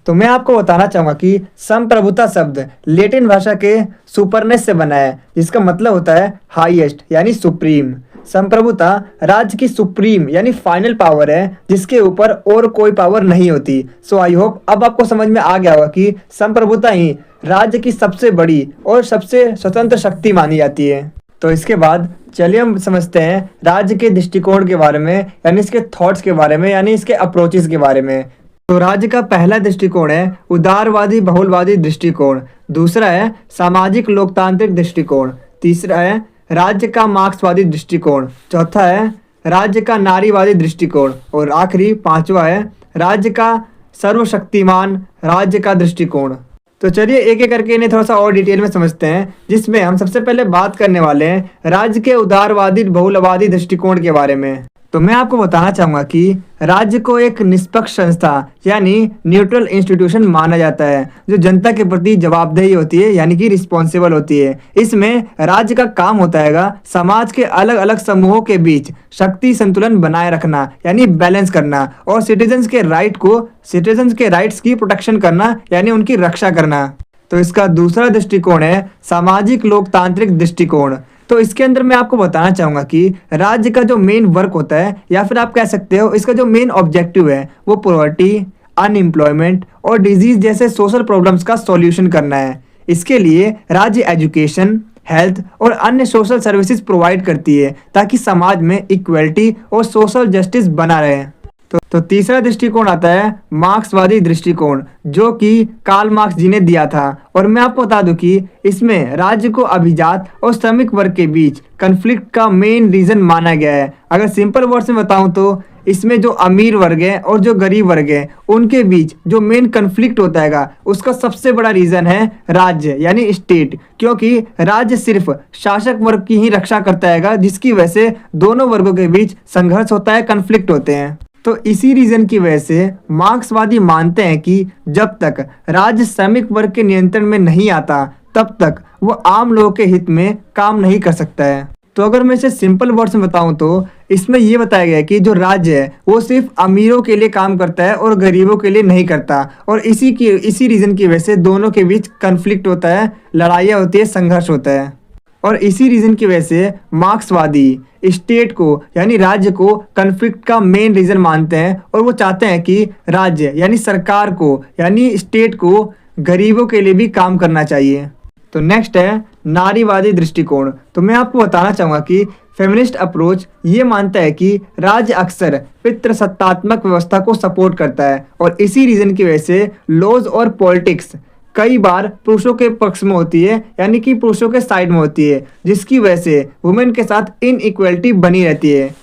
तो मैं आपको बताना चाहूँगा कि संप्रभुता शब्द लैटिन भाषा के सुपरनेस से बना है, जिसका मतलब होता है हाईएस्ट यानी सुप्रीम। संप्रभुता राज्य की सुप्रीम यानी फाइनल पावर है, जिसके ऊपर और कोई पावर नहीं होती। सो आई होप अब आपको समझ में आ गया होगा कि संप्रभुता ही राज्य की सबसे बड़ी और सबसे स्वतंत्र शक्ति मानी जाती है। तो इसके बाद चलिए हम समझते हैं राज्य के दृष्टिकोण के बारे में, यानी इसके थॉट्स के बारे में, यानी इसके अप्रोचेस के बारे में। तो राज्य का पहला दृष्टिकोण है उदारवादी बहुलवादी दृष्टिकोण, दूसरा है सामाजिक लोकतांत्रिक दृष्टिकोण, तीसरा है राज्य का मार्क्सवादी दृष्टिकोण, चौथा है राज्य का नारीवादी दृष्टिकोण, और आखिरी 5वां है राज्य का सर्वशक्तिमान राज्य का दृष्टिकोण। तो चलिए एक एक करके इन्हें थोड़ा सा और डिटेल में समझते हैं, जिसमें हम सबसे पहले बात करने वाले हैं राज्य के उदारवादी बहुलवादी दृष्टिकोण के बारे में। तो मैं आपको बताना चाहूँगा कि राज्य को एक निष्पक्ष संस्था यानी न्यूट्रल इंस्टीट्यूशन माना जाता है, जो जनता के प्रति जवाबदेही होती है, यानी कि रिस्पॉन्सिबल होती है। इसमें राज्य का काम होता है समाज के अलग अलग समूहों के बीच शक्ति संतुलन बनाए रखना, यानी बैलेंस करना, और सिटीजन्स के राइट्स की प्रोटेक्शन करना, यानी उनकी रक्षा करना। तो इसका दूसरा दृष्टिकोण है सामाजिक लोकतांत्रिक दृष्टिकोण। तो इसके अंदर मैं आपको बताना चाहूँगा कि राज्य का जो मेन वर्क होता है, या फिर आप कह सकते हो इसका जो मेन ऑब्जेक्टिव है, वो पॉवर्टी, अनएम्प्लॉयमेंट और डिजीज जैसे सोशल प्रॉब्लम्स का सॉल्यूशन करना है। इसके लिए राज्य एजुकेशन, हेल्थ और अन्य सोशल सर्विसेज प्रोवाइड करती है, ताकि समाज में इक्वलिटी और सोशल जस्टिस बना रहे। तो तीसरा दृष्टिकोण आता है मार्क्सवादी दृष्टिकोण, जो कि कार्ल मार्क्स जी ने दिया था, और मैं आपको बता दूं कि इसमें राज्य को अभिजात और श्रमिक वर्ग के बीच कन्फ्लिक्ट का मेन रीजन माना गया है। अगर सिंपल वर्ड्स में बताऊं तो इसमें जो अमीर वर्ग है और जो गरीब वर्ग है, उनके बीच जो मेन कन्फ्लिक्ट होता है उसका सबसे बड़ा रीजन है राज्य यानी स्टेट, क्योंकि राज्य सिर्फ शासक वर्ग की ही रक्षा करता है, जिसकी वजह से दोनों वर्गों के बीच संघर्ष होता है, कन्फ्लिक्ट होते हैं। तो इसी रीजन की वजह से मार्क्सवादी मानते हैं कि जब तक राज्य श्रमिक वर्ग के नियंत्रण में नहीं आता, तब तक वो आम लोगों के हित में काम नहीं कर सकता है। तो अगर मैं इसे सिंपल वर्ड्स में बताऊं तो इसमें ये बताया गया है कि जो राज्य है वो सिर्फ अमीरों के लिए काम करता है और गरीबों के लिए नहीं करता, और इसी रीजन की वजह से दोनों के बीच कन्फ्लिक्ट होता है, लड़ाइयाँ होती है, संघर्ष होता है। और इसी रीजन की वजह से मार्क्सवादी स्टेट को यानी राज्य को कन्फ्लिक्ट का मेन रीजन मानते हैं, और वो चाहते हैं कि राज्य यानी सरकार को यानी स्टेट को गरीबों के लिए भी काम करना चाहिए। तो नेक्स्ट है नारीवादी दृष्टिकोण। तो मैं आपको बताना चाहूँगा कि फेमिनिस्ट अप्रोच ये मानता है कि राज्य अक्सर पितृसत्तात्मक व्यवस्था को सपोर्ट करता है, और इसी रीजन की वजह से लॉज और पॉलिटिक्स कई बार पुरुषों के पक्ष में होती है, यानी कि पुरुषों के साइड में होती है, जिसकी वजह से वुमेन के साथ इनइक्वलिटी बनी रहती है।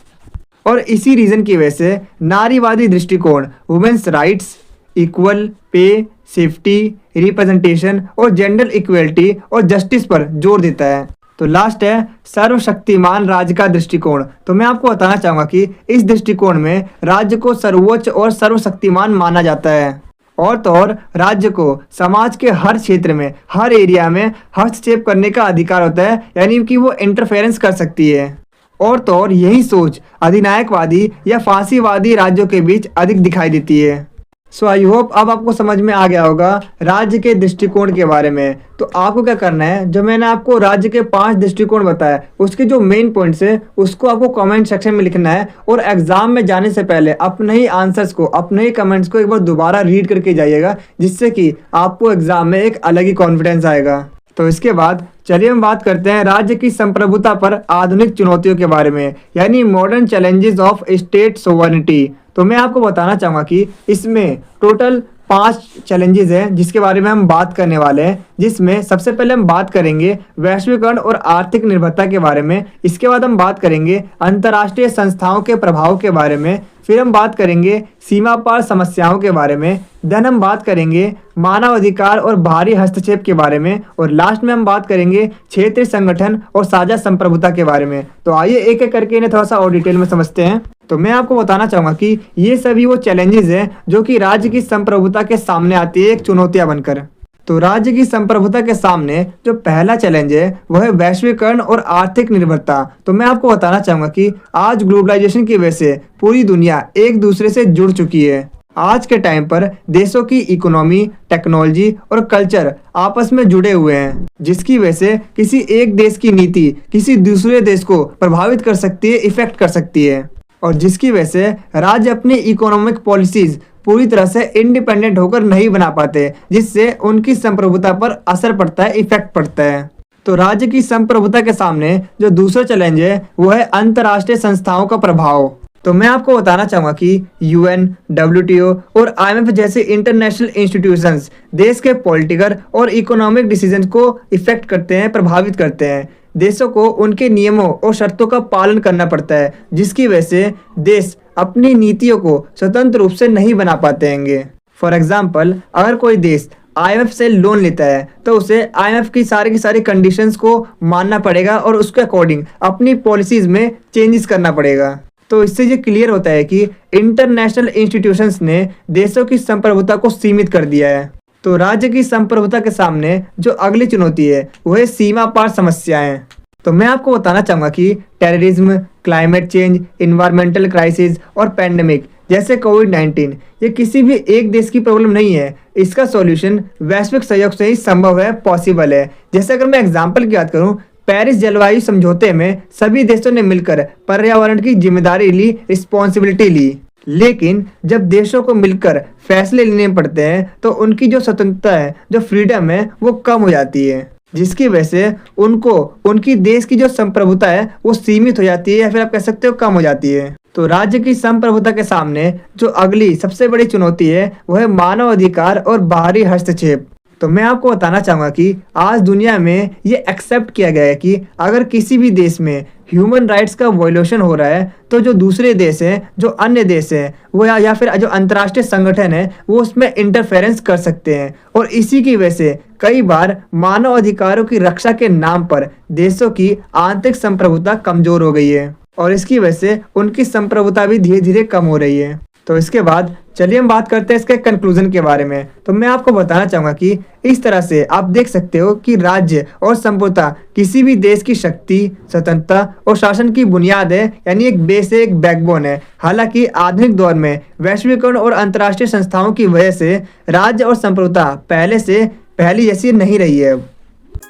और इसी रीजन की वजह से नारीवादी दृष्टिकोण women's rights, equal pay, safety, representation और जेंडर इक्वलिटी और जस्टिस पर जोर देता है। तो लास्ट है सर्वशक्तिमान राज्य का दृष्टिकोण। तो मैं आपको बताना चाहूँगा कि इस दृष्टिकोण में राज्य को सर्वोच्च और सर्वशक्तिमान माना जाता है। और तो और राज्य को समाज के हर क्षेत्र में, हर एरिया में हस्तक्षेप करने का अधिकार होता है, यानी कि वो इंटरफेरेंस कर सकती है। और तो और यही सोच अधिनायकवादी या फांसीवादी राज्यों के बीच अधिक दिखाई देती है। सो आई होप अब आपको समझ में आ गया होगा राज्य के दृष्टिकोण के बारे में। तो आपको क्या करना है, जो मैंने आपको राज्य के 5 दृष्टिकोण बताया उसके जो मेन पॉइंट्स है उसको आपको कमेंट सेक्शन में लिखना है, और एग्जाम में जाने से पहले अपने ही आंसर्स को, अपने ही कमेंट्स को एक बार दोबारा रीड करके जाइएगा, जिससे कि आपको एग्जाम में एक अलग ही कॉन्फिडेंस आएगा। तो इसके बाद चलिए हम बात करते हैं राज्य की संप्रभुता पर आधुनिक चुनौतियों के बारे में, यानी modern challenges of state sovereignty. तो मैं आपको बताना चाहूँगा कि इसमें टोटल 5 चैलेंजेस हैं जिसके बारे में हम बात करने वाले हैं, जिसमें सबसे पहले हम बात करेंगे वैश्वीकरण और आर्थिक निर्भरता के बारे में। इसके बाद हम बात करेंगे अंतर्राष्ट्रीय संस्थाओं के प्रभाव के बारे में। फिर हम बात करेंगे सीमा पार समस्याओं के बारे में। देन हम बात करेंगे मानव अधिकार और बाहरी हस्तक्षेप के बारे में। और लास्ट में हम बात करेंगे क्षेत्रीय संगठन और साझा संप्रभुता के बारे में। तो आइए एक एक करके इन्हें थोड़ा सा और डिटेल में समझते हैं। तो मैं आपको बताना चाहूँगा कि ये सभी वो चैलेंजेस हैं जो कि राज्य की संप्रभुता के सामने आती है एक चुनौतियाँ बनकर। तो राज्य की संप्रभुता के सामने जो पहला चैलेंज है वह है वैश्वीकरण और आर्थिक निर्भरता। तो मैं आपको बताना चाहूँगा कि आज ग्लोबलाइजेशन की वजह से पूरी दुनिया एक दूसरे से जुड़ चुकी है। आज के टाइम पर देशों की इकोनॉमी, टेक्नोलॉजी और कल्चर आपस में जुड़े हुए हैं, जिसकी वजह से किसी एक देश की नीति किसी दूसरे देश को प्रभावित कर सकती है, इफेक्ट कर सकती है, और जिसकी वजह से राज्य अपनी इकोनॉमिक पॉलिसीज पूरी तरह से इंडिपेंडेंट होकर नहीं बना पाते, जिससे उनकी संप्रभुता पर असर पड़ता है, इफेक्ट पड़ता है। तो राज्य की संप्रभुता के सामने जो दूसरा चैलेंज है वो है अंतर्राष्ट्रीय संस्थाओं का प्रभाव। तो मैं आपको बताना चाहूँगा कि UN, WTO और IMF जैसे इंटरनेशनल इंस्टीट्यूशंस देश के पॉलिटिकल और इकोनॉमिक डिसीजन को इफेक्ट करते हैं, प्रभावित करते हैं। देशों को उनके नियमों और शर्तों का पालन करना पड़ता है, जिसकी वजह से देश अपनी नीतियों को स्वतंत्र रूप से नहीं बना पाते हैं। फॉर एग्जाम्पल, अगर कोई देश IMF से लोन लेता है तो उसे IMF की सारी कंडीशंस को मानना पड़ेगा और उसके अकॉर्डिंग अपनी पॉलिसीज में चेंजेस करना पड़ेगा। तो इससे ये क्लियर होता है कि इंटरनेशनल इंस्टीट्यूशंस ने देशों की संप्रभुता को सीमित कर दिया है। तो राज्य की संप्रभुता के सामने जो अगली चुनौती है वह सीमा पार समस्याएं। तो मैं आपको बताना चाहूँगा कि terrorism, climate change, environmental crisis और पैंडेमिक जैसे कोविड-19 ये किसी भी एक देश की प्रॉब्लम नहीं है। इसका सॉल्यूशन वैश्विक सहयोग से ही संभव है, पॉसिबल है। जैसे अगर मैं एग्जाम्पल की बात करूँ, पेरिस जलवायु समझौते में सभी देशों ने मिलकर पर्यावरण की जिम्मेदारी ली, रिस्पॉन्सिबिलिटी ली। लेकिन जब देशों को मिलकर फैसले लेने पड़ते हैं तो उनकी जो स्वतंत्रता है, जो फ्रीडम है, वो कम हो जाती है, जिसकी वजह से उनको उनकी देश की जो संप्रभुता है वो सीमित हो जाती है, या फिर आप कह सकते हो कम हो जाती है। तो राज्य की संप्रभुता के सामने जो अगली सबसे बड़ी चुनौती है वह है मानव अधिकार और बाहरी हस्तक्षेप। तो मैं आपको बताना चाहूँगा कि आज दुनिया में ये एक्सेप्ट किया गया है कि अगर किसी भी देश में ह्यूमन राइट्स का वायोलेशन हो रहा है तो जो दूसरे देश हैं, जो अन्य देश हैं, वो या फिर जो अंतर्राष्ट्रीय संगठन है वो उसमें इंटरफेरेंस कर सकते हैं। और इसी की वजह से कई बार मानव अधिकारों की रक्षा के नाम पर देशों की आंतरिक संप्रभुता कमजोर हो गई है, और इसकी वजह से उनकी संप्रभुता भी धीरे धीरे कम हो रही है। तो इसके बाद चलिए हम बात करते हैं इसके कंक्लूजन के बारे में। तो मैं आपको बताना चाहूँगा कि इस तरह से आप देख सकते हो कि राज्य और संप्रभुता किसी भी देश की शक्ति, स्वतंत्रता और शासन की बुनियाद है, यानी एक बेस है, एक बैकबोन है। हालांकि आधुनिक दौर में वैश्वीकरण और अंतर्राष्ट्रीय संस्थाओं की वजह से राज्य और संप्रभुता पहले जैसी नहीं रही है।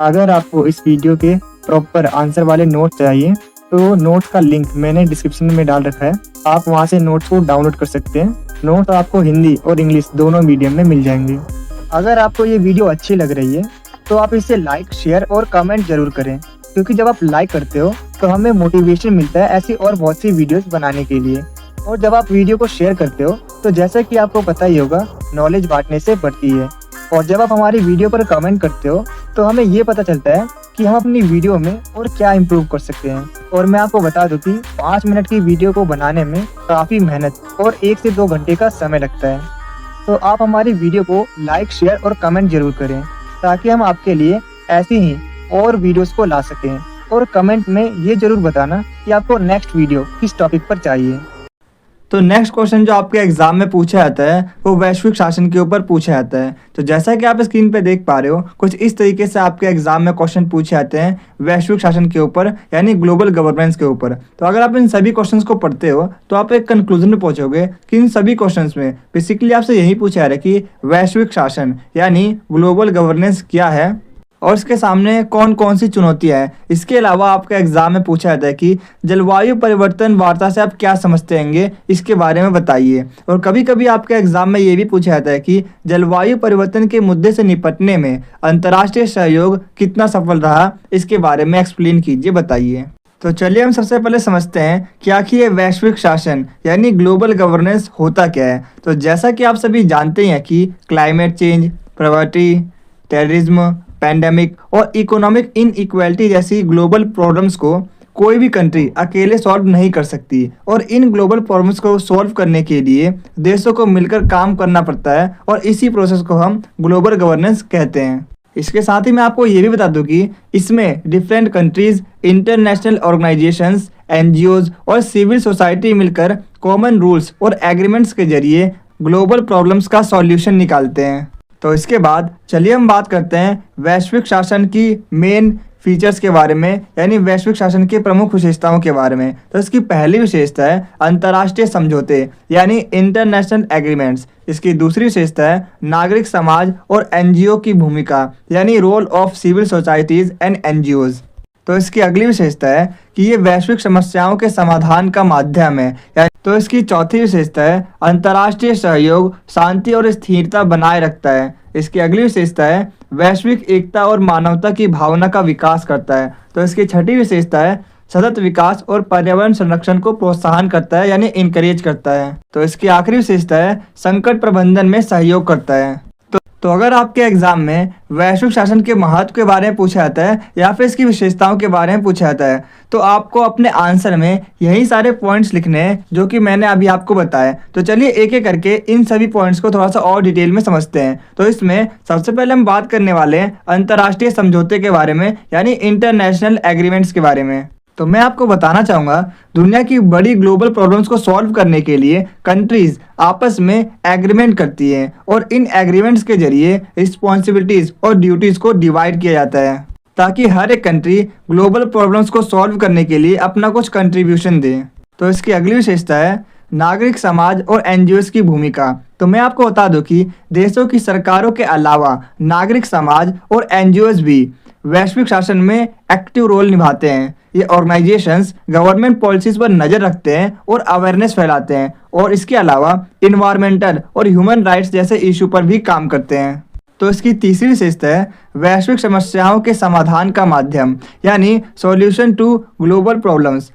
अगर आपको इस वीडियो के प्रॉपर आंसर वाले नोट चाहिए तो नोट्स का लिंक मैंने डिस्क्रिप्शन में डाल रखा है, आप वहां से नोट्स को डाउनलोड कर सकते हैं। नोट्स आपको हिंदी और इंग्लिश दोनों मीडियम में मिल जाएंगे। अगर आपको ये वीडियो अच्छी लग रही है तो आप इसे लाइक, शेयर और कमेंट जरूर करें, क्योंकि जब आप लाइक करते हो तो हमें मोटिवेशन मिलता है ऐसी और बहुत सी वीडियोस बनाने के लिए। और जब आप वीडियो को शेयर करते हो तो जैसा कि आपको पता ही होगा, नॉलेज बांटने से बढ़ती है। और जब आप हमारी वीडियो पर कमेंट करते हो तो हमें ये पता चलता है कि हम अपनी वीडियो में और क्या इम्प्रूव कर सकते हैं। और मैं आपको बता दूं कि 5 मिनट की वीडियो को बनाने में काफ़ी मेहनत और 1 से 2 घंटे का समय लगता है। तो आप हमारी वीडियो को लाइक, शेयर और कमेंट जरूर करें, ताकि हम आपके लिए ऐसी ही और वीडियोस को ला सकें। और कमेंट में ये जरूर बताना कि आपको नेक्स्ट वीडियो किस टॉपिक पर चाहिए। तो नेक्स्ट क्वेश्चन जो आपके एग्जाम में पूछा जाता है वो वैश्विक शासन के ऊपर पूछा जाता है। तो जैसा कि आप स्क्रीन पे देख पा रहे हो, कुछ इस तरीके से आपके एग्जाम में क्वेश्चन पूछे जाते हैं वैश्विक शासन के ऊपर, यानी ग्लोबल गवर्नेंस के ऊपर। तो अगर आप इन सभी क्वेश्चंस को पढ़ते हो तो आप एक कंक्लूजन में पहुंचोगे कि इन सभी क्वेश्चंस में बेसिकली आपसे यही पूछा जा रहा है कि वैश्विक शासन यानी ग्लोबल गवर्नेंस क्या है और इसके सामने कौन कौन सी चुनौतियां हैं। इसके अलावा आपका एग्जाम में पूछा जाता है कि जलवायु परिवर्तन वार्ता से आप क्या समझते हैं, इसके बारे में बताइए। और कभी कभी आपके एग्जाम में ये भी पूछा जाता है कि जलवायु परिवर्तन के मुद्दे से निपटने में अंतर्राष्ट्रीय सहयोग कितना सफल रहा, इसके बारे में एक्सप्लेन कीजिए, बताइए। तो चलिए हम सबसे पहले समझते हैं कि आखिर ये वैश्विक शासन यानी ग्लोबल गवर्नेंस होता क्या है। तो जैसा कि आप सभी जानते हैं कि climate change, poverty, terrorism, pandemic और इकोनॉमिक इनइक्वालिटी जैसी ग्लोबल प्रॉब्लम्स को कोई भी कंट्री अकेले सॉल्व नहीं कर सकती, और इन ग्लोबल प्रॉब्लम्स को सॉल्व करने के लिए देशों को मिलकर काम करना पड़ता है, और इसी प्रोसेस को हम ग्लोबल गवर्नेंस कहते हैं। इसके साथ ही मैं आपको ये भी बता दूं कि इसमें different countries, international organisations, NGOs और सिविल सोसाइटी मिलकर कॉमन रूल्स और एग्रीमेंट्स के जरिए ग्लोबल प्रॉब्लम्स का सॉल्यूशन निकालते हैं। तो इसके बाद चलिए हम बात करते हैं वैश्विक शासन की मेन फीचर्स के बारे में, यानी वैश्विक शासन की प्रमुख विशेषताओं के बारे में। तो इसकी पहली विशेषता है अंतर्राष्ट्रीय समझौते यानी इंटरनेशनल एग्रीमेंट्स। इसकी दूसरी विशेषता है नागरिक समाज और एनजीओ की भूमिका यानी role of civil societies and NGOs. तो इसकी अगली विशेषता है कि ये वैश्विक समस्याओं के समाधान का माध्यम है। तो इसकी चौथी विशेषता है अंतर्राष्ट्रीय सहयोग शांति और स्थिरता बनाए रखता है। इसकी अगली विशेषता है वैश्विक एकता और मानवता की भावना का विकास करता है। तो इसकी छठी विशेषता है सतत विकास और पर्यावरण संरक्षण को प्रोत्साहन करता है यानी इनकरेज करता है। तो इसकी आखिरी विशेषता है संकट प्रबंधन में सहयोग करता है। तो अगर आपके एग्जाम में वैश्विक शासन के महत्व के बारे में पूछा जाता है या फिर इसकी विशेषताओं के बारे में पूछा जाता है, तो आपको अपने आंसर में यही सारे पॉइंट्स लिखने हैं जो कि मैंने अभी आपको बताया। तो चलिए एक एक करके इन सभी पॉइंट्स को थोड़ा सा और डिटेल में समझते हैं। तो इसमें सबसे पहले हम बात करने वाले हैं अंतर्राष्ट्रीय समझौते के बारे में, यानी इंटरनेशनल एग्रीमेंट्स के बारे में। तो मैं आपको बताना चाहूँगा, दुनिया की बड़ी ग्लोबल प्रॉब्लम्स को सॉल्व करने के लिए कंट्रीज आपस में एग्रीमेंट करती हैं, और इन एग्रीमेंट्स के जरिए रिस्पॉन्सिबिलिटीज और ड्यूटीज को डिवाइड किया जाता है ताकि हर एक कंट्री ग्लोबल प्रॉब्लम्स को सॉल्व करने के लिए अपना कुछ कंट्रीब्यूशन दे। तो इसकी अगली विशेषता है नागरिक समाज और एनजीओज की भूमिका। तो मैं आपको बता दूं कि देशों की सरकारों के अलावा नागरिक समाज और एनजीओज भी वैश्विक शासन में एक्टिव रोल निभाते हैं। ये ऑर्गेनाइजेशंस गवर्नमेंट पॉलिसीज पर नज़र रखते हैं और अवेयरनेस फैलाते हैं, और इसके अलावा इन्वायरमेंटल और ह्यूमन राइट्स जैसे इशू पर भी काम करते हैं। तो इसकी तीसरी विशेषता है वैश्विक समस्याओं के समाधान का माध्यम, यानी सॉल्यूशन टू ग्लोबल प्रॉब्लम्स।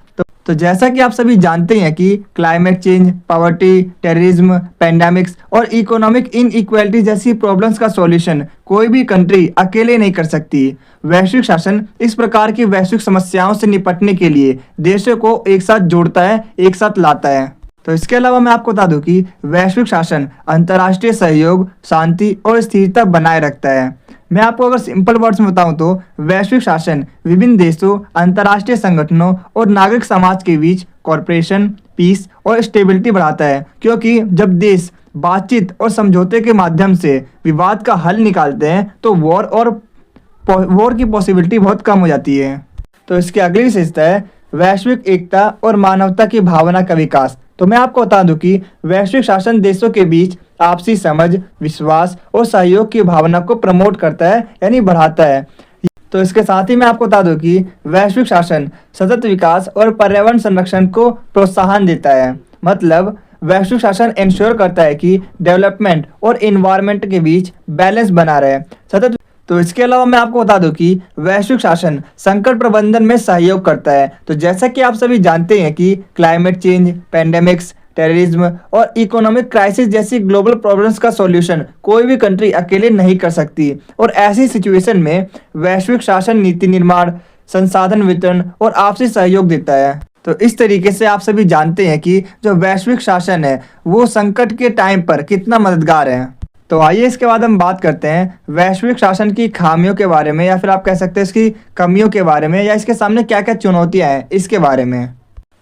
तो जैसा कि आप सभी जानते हैं कि climate change, poverty, terrorism, pandemics और इकोनॉमिक इनइक्वालिटी जैसी प्रॉब्लम्स का सॉल्यूशन कोई भी कंट्री अकेले नहीं कर सकती। वैश्विक शासन इस प्रकार की वैश्विक समस्याओं से निपटने के लिए देशों को एक साथ जोड़ता है, एक साथ लाता है। तो इसके अलावा मैं आपको बता दूं कि वैश्विक शासन अंतर्राष्ट्रीय सहयोग, शांति और स्थिरता बनाए रखता है। मैं आपको अगर सिंपल वर्ड्स में बताऊं तो वैश्विक शासन विभिन्न देशों, अंतर्राष्ट्रीय संगठनों और नागरिक समाज के बीच कॉर्पोरेशन, पीस और स्टेबिलिटी बढ़ाता है, क्योंकि जब देश बातचीत और समझौते के माध्यम से विवाद का हल निकालते हैं तो वॉर की पॉसिबिलिटी बहुत कम हो जाती है। तो इसकी अगली विशेषता है वैश्विक एकता और मानवता की भावना का विकास। तो मैं आपको बता दूं कि वैश्विक शासन देशों के बीच आपसी समझ, विश्वास और सहयोग की भावना को प्रमोट करता है, यानी बढ़ाता है। तो इसके साथ ही मैं आपको बता दूं कि वैश्विक शासन सतत विकास और पर्यावरण संरक्षण को प्रोत्साहन देता है। मतलब वैश्विक शासन इंश्योर करता है कि डेवलपमेंट और इन्वायरमेंट के बीच बैलेंस बना रहे सतत। तो इसके अलावा मैं आपको बता दूं कि वैश्विक शासन संकट प्रबंधन में सहयोग करता है। तो जैसा कि आप सभी जानते हैं कि क्लाइमेट चेंज, पैंडेमिक्स, टेररिज्म और इकोनॉमिक क्राइसिस जैसी ग्लोबल प्रॉब्लम्स का सॉल्यूशन कोई भी कंट्री अकेले नहीं कर सकती, और ऐसी सिचुएशन में वैश्विक शासन नीति निर्माण, संसाधन वितरण और आपसी सहयोग देता है। तो इस तरीके से आप सभी जानते हैं कि जो वैश्विक शासन है वो संकट के टाइम पर कितना मददगार है। तो आइए इसके बाद हम बात करते हैं वैश्विक शासन की खामियों के बारे में, या फिर आप कह सकते हैं इसकी कमियों के बारे में, या इसके सामने क्या क्या चुनौतियां हैं इसके बारे में।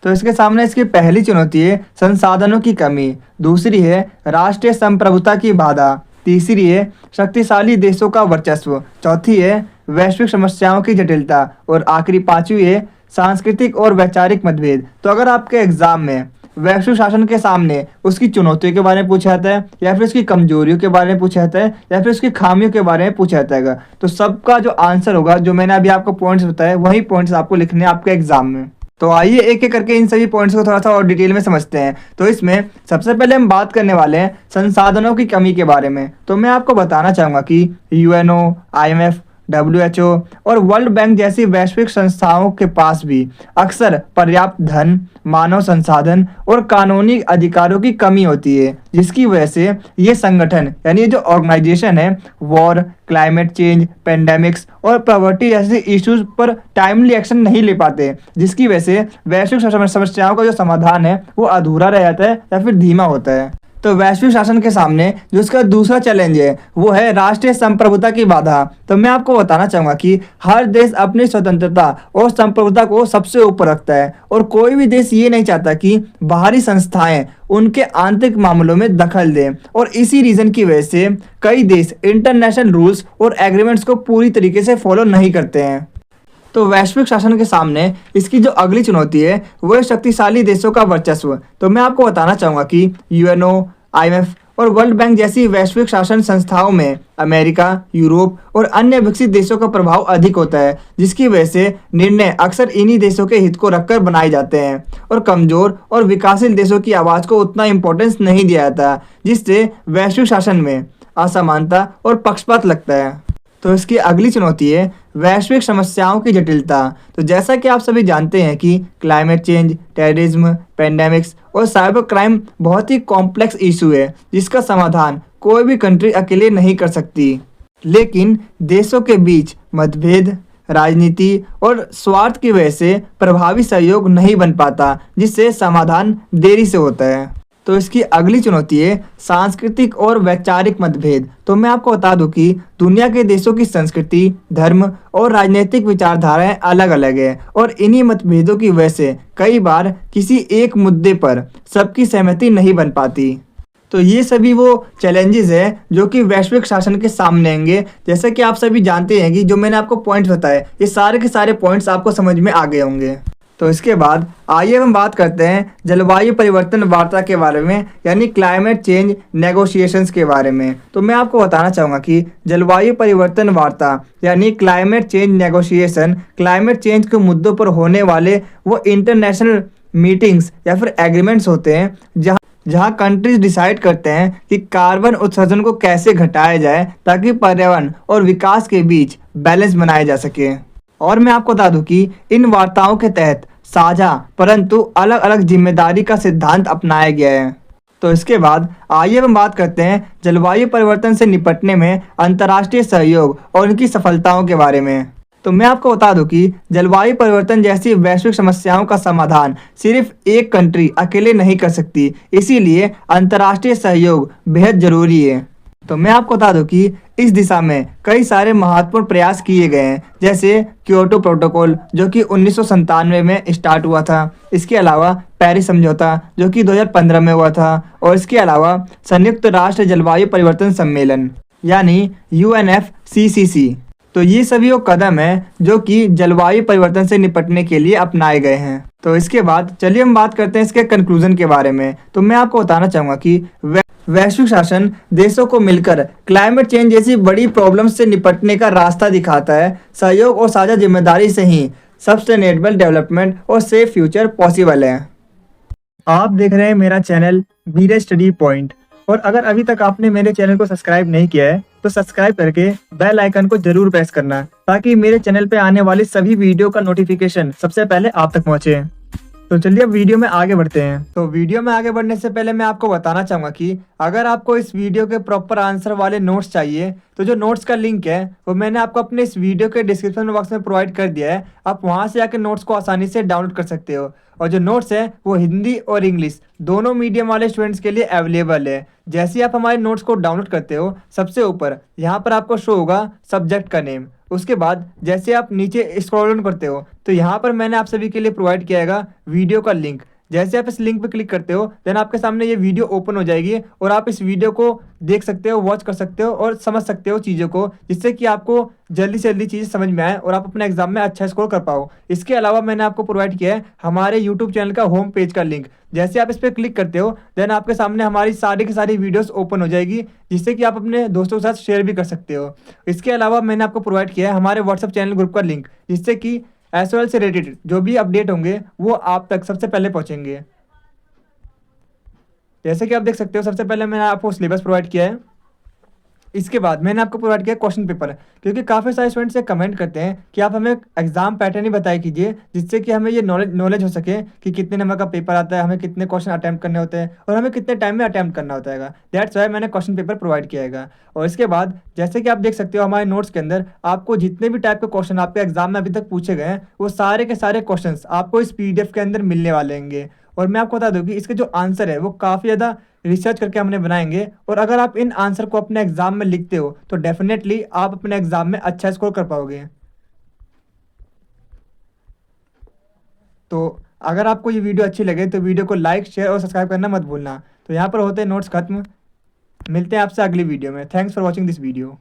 तो इसके सामने इसकी पहली चुनौती है संसाधनों की कमी, दूसरी है राष्ट्रीय संप्रभुता की बाधा, तीसरी है शक्तिशाली देशों का वर्चस्व, चौथी है वैश्विक समस्याओं की जटिलता और आखिरी पांचवी है सांस्कृतिक और वैचारिक मतभेद। तो अगर आपके एग्जाम में वैश्विक शासन के सामने उसकी चुनौतियों के बारे में पूछा जाता है या फिर उसकी कमजोरियों के बारे में पूछा जाता है या फिर उसकी खामियों के बारे में पूछा जाता है, तो सबका जो आंसर होगा, जो मैंने अभी आपको पॉइंट्स बताए, वही पॉइंट्स आपको लिखने हैं आपके एग्जाम में। तो आइए एक एक करके इन सभी पॉइंट्स को थोड़ा सा और डिटेल में समझते हैं। तो इसमें सबसे पहले हम बात करने वाले हैं संसाधनों की कमी के बारे में। तो मैं आपको बताना चाहूँगा कि यूएनओ, IMF, WHO और वर्ल्ड बैंक जैसी वैश्विक संस्थाओं के पास भी अक्सर पर्याप्त धन, मानव संसाधन और कानूनी अधिकारों की कमी होती है, जिसकी वजह से ये संगठन यानी ये जो ऑर्गेनाइजेशन है वॉर, क्लाइमेट चेंज, पेंडेमिक्स और पॉवर्टी जैसे इश्यूज पर टाइमली एक्शन नहीं ले पाते, जिसकी वजह से वैश्विक समस्याओं का जो समाधान है वो अधूरा रह जाता है या फिर धीमा होता है। तो वैश्विक शासन के सामने जो इसका दूसरा चैलेंज है वो है राष्ट्रीय संप्रभुता की बाधा। तो मैं आपको बताना चाहूँगा कि हर देश अपनी स्वतंत्रता और संप्रभुता को सबसे ऊपर रखता है और कोई भी देश ये नहीं चाहता कि बाहरी संस्थाएं उनके आंतरिक मामलों में दखल दें, और इसी रीज़न की वजह से कई देश इंटरनेशनल रूल्स और एग्रीमेंट्स को पूरी तरीके से फॉलो नहीं करते हैं। तो वैश्विक शासन के सामने इसकी जो अगली चुनौती है वो है शक्तिशाली देशों का वर्चस्व। तो मैं आपको बताना चाहूँगा कि यूएनओ, IMF और वर्ल्ड बैंक जैसी वैश्विक शासन संस्थाओं में अमेरिका, यूरोप और अन्य विकसित देशों का प्रभाव अधिक होता है, जिसकी वजह से निर्णय अक्सर इन्हीं देशों के हित को रखकर बनाए जाते हैं और कमज़ोर और विकासशील देशों की आवाज़ को उतना इम्पोर्टेंस नहीं दिया जाता, जिससे वैश्विक शासन में असमानता और पक्षपात लगता है। तो इसकी अगली चुनौती है वैश्विक समस्याओं की जटिलता। तो जैसा कि आप सभी जानते हैं कि क्लाइमेट चेंज, टेररिज्म, पेंडेमिक्स और साइबर क्राइम बहुत ही कॉम्प्लेक्स इशू है, जिसका समाधान कोई भी कंट्री अकेले नहीं कर सकती। लेकिन देशों के बीच मतभेद, राजनीति और स्वार्थ की वजह से प्रभावी सहयोग नहीं बन पाता, जिससे समाधान देरी से होता है। तो इसकी अगली चुनौती है सांस्कृतिक और वैचारिक मतभेद। तो मैं आपको बता दूं कि दुनिया के देशों की संस्कृति, धर्म और राजनीतिक विचारधाराएं अलग अलग है और इन्हीं मतभेदों की वजह से कई बार किसी एक मुद्दे पर सबकी सहमति नहीं बन पाती। तो ये सभी वो चैलेंजेस हैं जो कि वैश्विक शासन के सामने आएंगे। जैसा कि आप सभी जानते हैं कि जो मैंने आपको पॉइंट्स बताए, ये सारे के सारे पॉइंट्स आपको समझ में आ गए होंगे। तो इसके बाद आइए हम बात करते हैं जलवायु परिवर्तन वार्ता के बारे में, यानी क्लाइमेट चेंज नेगोशिएशंस के बारे में। तो मैं आपको बताना चाहूँगा कि जलवायु परिवर्तन वार्ता यानी climate change negotiation climate change के मुद्दों पर होने वाले वो इंटरनेशनल मीटिंग्स या फिर एग्रीमेंट्स होते हैं जहाँ कंट्रीज डिसाइड करते हैं कि कार्बन उत्सर्जन को कैसे घटाया जाए ताकि पर्यावरण और विकास के बीच बैलेंस बनाया जा सके। और मैं आपको बता दूं कि इन वार्ताओं के तहत साझा परंतु अलग अलग जिम्मेदारी का सिद्धांत अपनाया गया है। तो इसके बाद आइए हम बात करते हैं जलवायु परिवर्तन से निपटने में अंतर्राष्ट्रीय सहयोग और उनकी सफलताओं के बारे में। तो मैं आपको बता दूं कि जलवायु परिवर्तन जैसी वैश्विक समस्याओं का समाधान सिर्फ एक कंट्री अकेले नहीं कर सकती, इसीलिए अंतर्राष्ट्रीय सहयोग बेहद जरूरी है। तो मैं आपको बता दूं कि इस दिशा में कई सारे महत्वपूर्ण प्रयास किए गए हैं, जैसे क्योटो प्रोटोकॉल जो कि 1997 में स्टार्ट हुआ था, इसके अलावा पेरिस समझौता जो कि 2015 में हुआ था, और इसके अलावा संयुक्त राष्ट्र जलवायु परिवर्तन सम्मेलन यानी UNFCCC। तो ये सभी वो कदम हैं जो कि जलवायु परिवर्तन से निपटने के लिए अपनाए गए हैं। तो इसके बाद चलिए हम बात करते हैं इसके कंक्लूजन के बारे में। तो मैं आपको बताना चाहूँगा कि वैश्विक शासन देशों को मिलकर क्लाइमेट चेंज जैसी बड़ी प्रॉब्लम्स से निपटने का रास्ता दिखाता है। सहयोग और साझा जिम्मेदारी से ही सस्टेनेबल डेवलपमेंट और सेफ फ्यूचर पॉसिबल है। आप देख रहे हैं मेरा चैनल बीरे स्टडी पॉइंट, और अगर अभी तक आपने मेरे चैनल को सब्सक्राइब नहीं किया है तो सब्सक्राइब करके बेल आइकन को जरूर प्रेस करना, ताकि मेरे चैनल पे आने वाली सभी वीडियो का नोटिफिकेशन सबसे पहले आप तक पहुंचे। तो चलिए अब वीडियो में आगे बढ़ते हैं। तो वीडियो में आगे बढ़ने से पहले मैं आपको बताना चाहूँगा कि अगर आपको इस वीडियो के प्रॉपर आंसर वाले नोट्स चाहिए तो जो नोट्स का लिंक है वो मैंने आपको अपने इस वीडियो के डिस्क्रिप्शन बॉक्स में प्रोवाइड कर दिया है। आप वहाँ से आकर नोट्स को आसानी से डाउनलोड कर सकते हो, और जो नोट्स हैं वो हिंदी और इंग्लिश दोनों मीडियम वाले स्टूडेंट्स के लिए अवेलेबल है। जैसे ही आप हमारे नोट्स को डाउनलोड करते हो, सबसे ऊपर यहाँ पर आपको शो होगा सब्जेक्ट का नेम, उसके बाद जैसे आप नीचे स्क्रॉल डाउन करते हो तो यहाँ पर मैंने आप सभी के लिए प्रोवाइड किया है वीडियो का लिंक। जैसे आप इस लिंक पर क्लिक करते हो देन आपके सामने ये वीडियो ओपन हो जाएगी और आप इस वीडियो को देख सकते हो, वॉच कर सकते हो और समझ सकते हो चीज़ों को, जिससे कि आपको जल्दी से जल्दी चीज़ें समझ में आए और आप अपने एग्जाम में अच्छा स्कोर कर पाओ। इसके अलावा मैंने आपको प्रोवाइड किया है हमारे यूट्यूब चैनल का होम पेज का लिंक। जैसे आप इस पर क्लिक करते हो देन आपके सामने हमारी सारी की सारी वीडियोस ओपन हो जाएगी, जिससे कि आप अपने दोस्तों के साथ शेयर भी कर सकते हो। इसके अलावा मैंने आपको प्रोवाइड किया है हमारे व्हाट्सएप चैनल ग्रुप का लिंक, जिससे कि एसओएल से रिलेटेड जो भी अपडेट होंगे वो आप तक सबसे पहले पहुंचेंगे। जैसे कि आप देख सकते हो सबसे पहले मैंने आपको सिलेबस प्रोवाइड किया है। इसके बाद मैंने आपको प्रोवाइड किया क्वेश्चन पेपर, क्योंकि काफ़ी सारे स्टूडेंट्स से कमेंट करते हैं कि आप हमें एग्जाम पैटर्न ही बताया कीजिए, जिससे कि हमें ये नॉलेज हो सके कि कितने नंबर का पेपर आता है, हमें कितने क्वेश्चन अटैम्प्ट करने होते हैं और हमें कितने टाइम में अटैम्प्ट करना होता है। दैट्स वाई मैंने क्वेश्चन पेपर प्रोवाइड किया है। और इसके बाद जैसे कि आप देख सकते हो हमारे नोट्स के अंदर आपको जितने भी टाइप के क्वेश्चन आपके एग्जाम में अभी तक पूछे गए हैं वो सारे के सारे क्वेश्चन आपको इस PDF के अंदर मिलने वाले हैं। और मैं आपको बता दूं कि इसके जो आंसर है वो काफ़ी ज़्यादा रिसर्च करके हमने बनाएंगे, और अगर आप इन आंसर को अपने एग्जाम में लिखते हो तो डेफिनेटली आप अपने एग्जाम में अच्छा स्कोर कर पाओगे। तो अगर आपको ये वीडियो अच्छी लगे तो वीडियो को लाइक, शेयर और सब्सक्राइब करना मत भूलना। तो यहाँ पर होते हैं नोट्स खत्म। मिलते हैं आपसे अगली वीडियो में। Thanks for watching this video.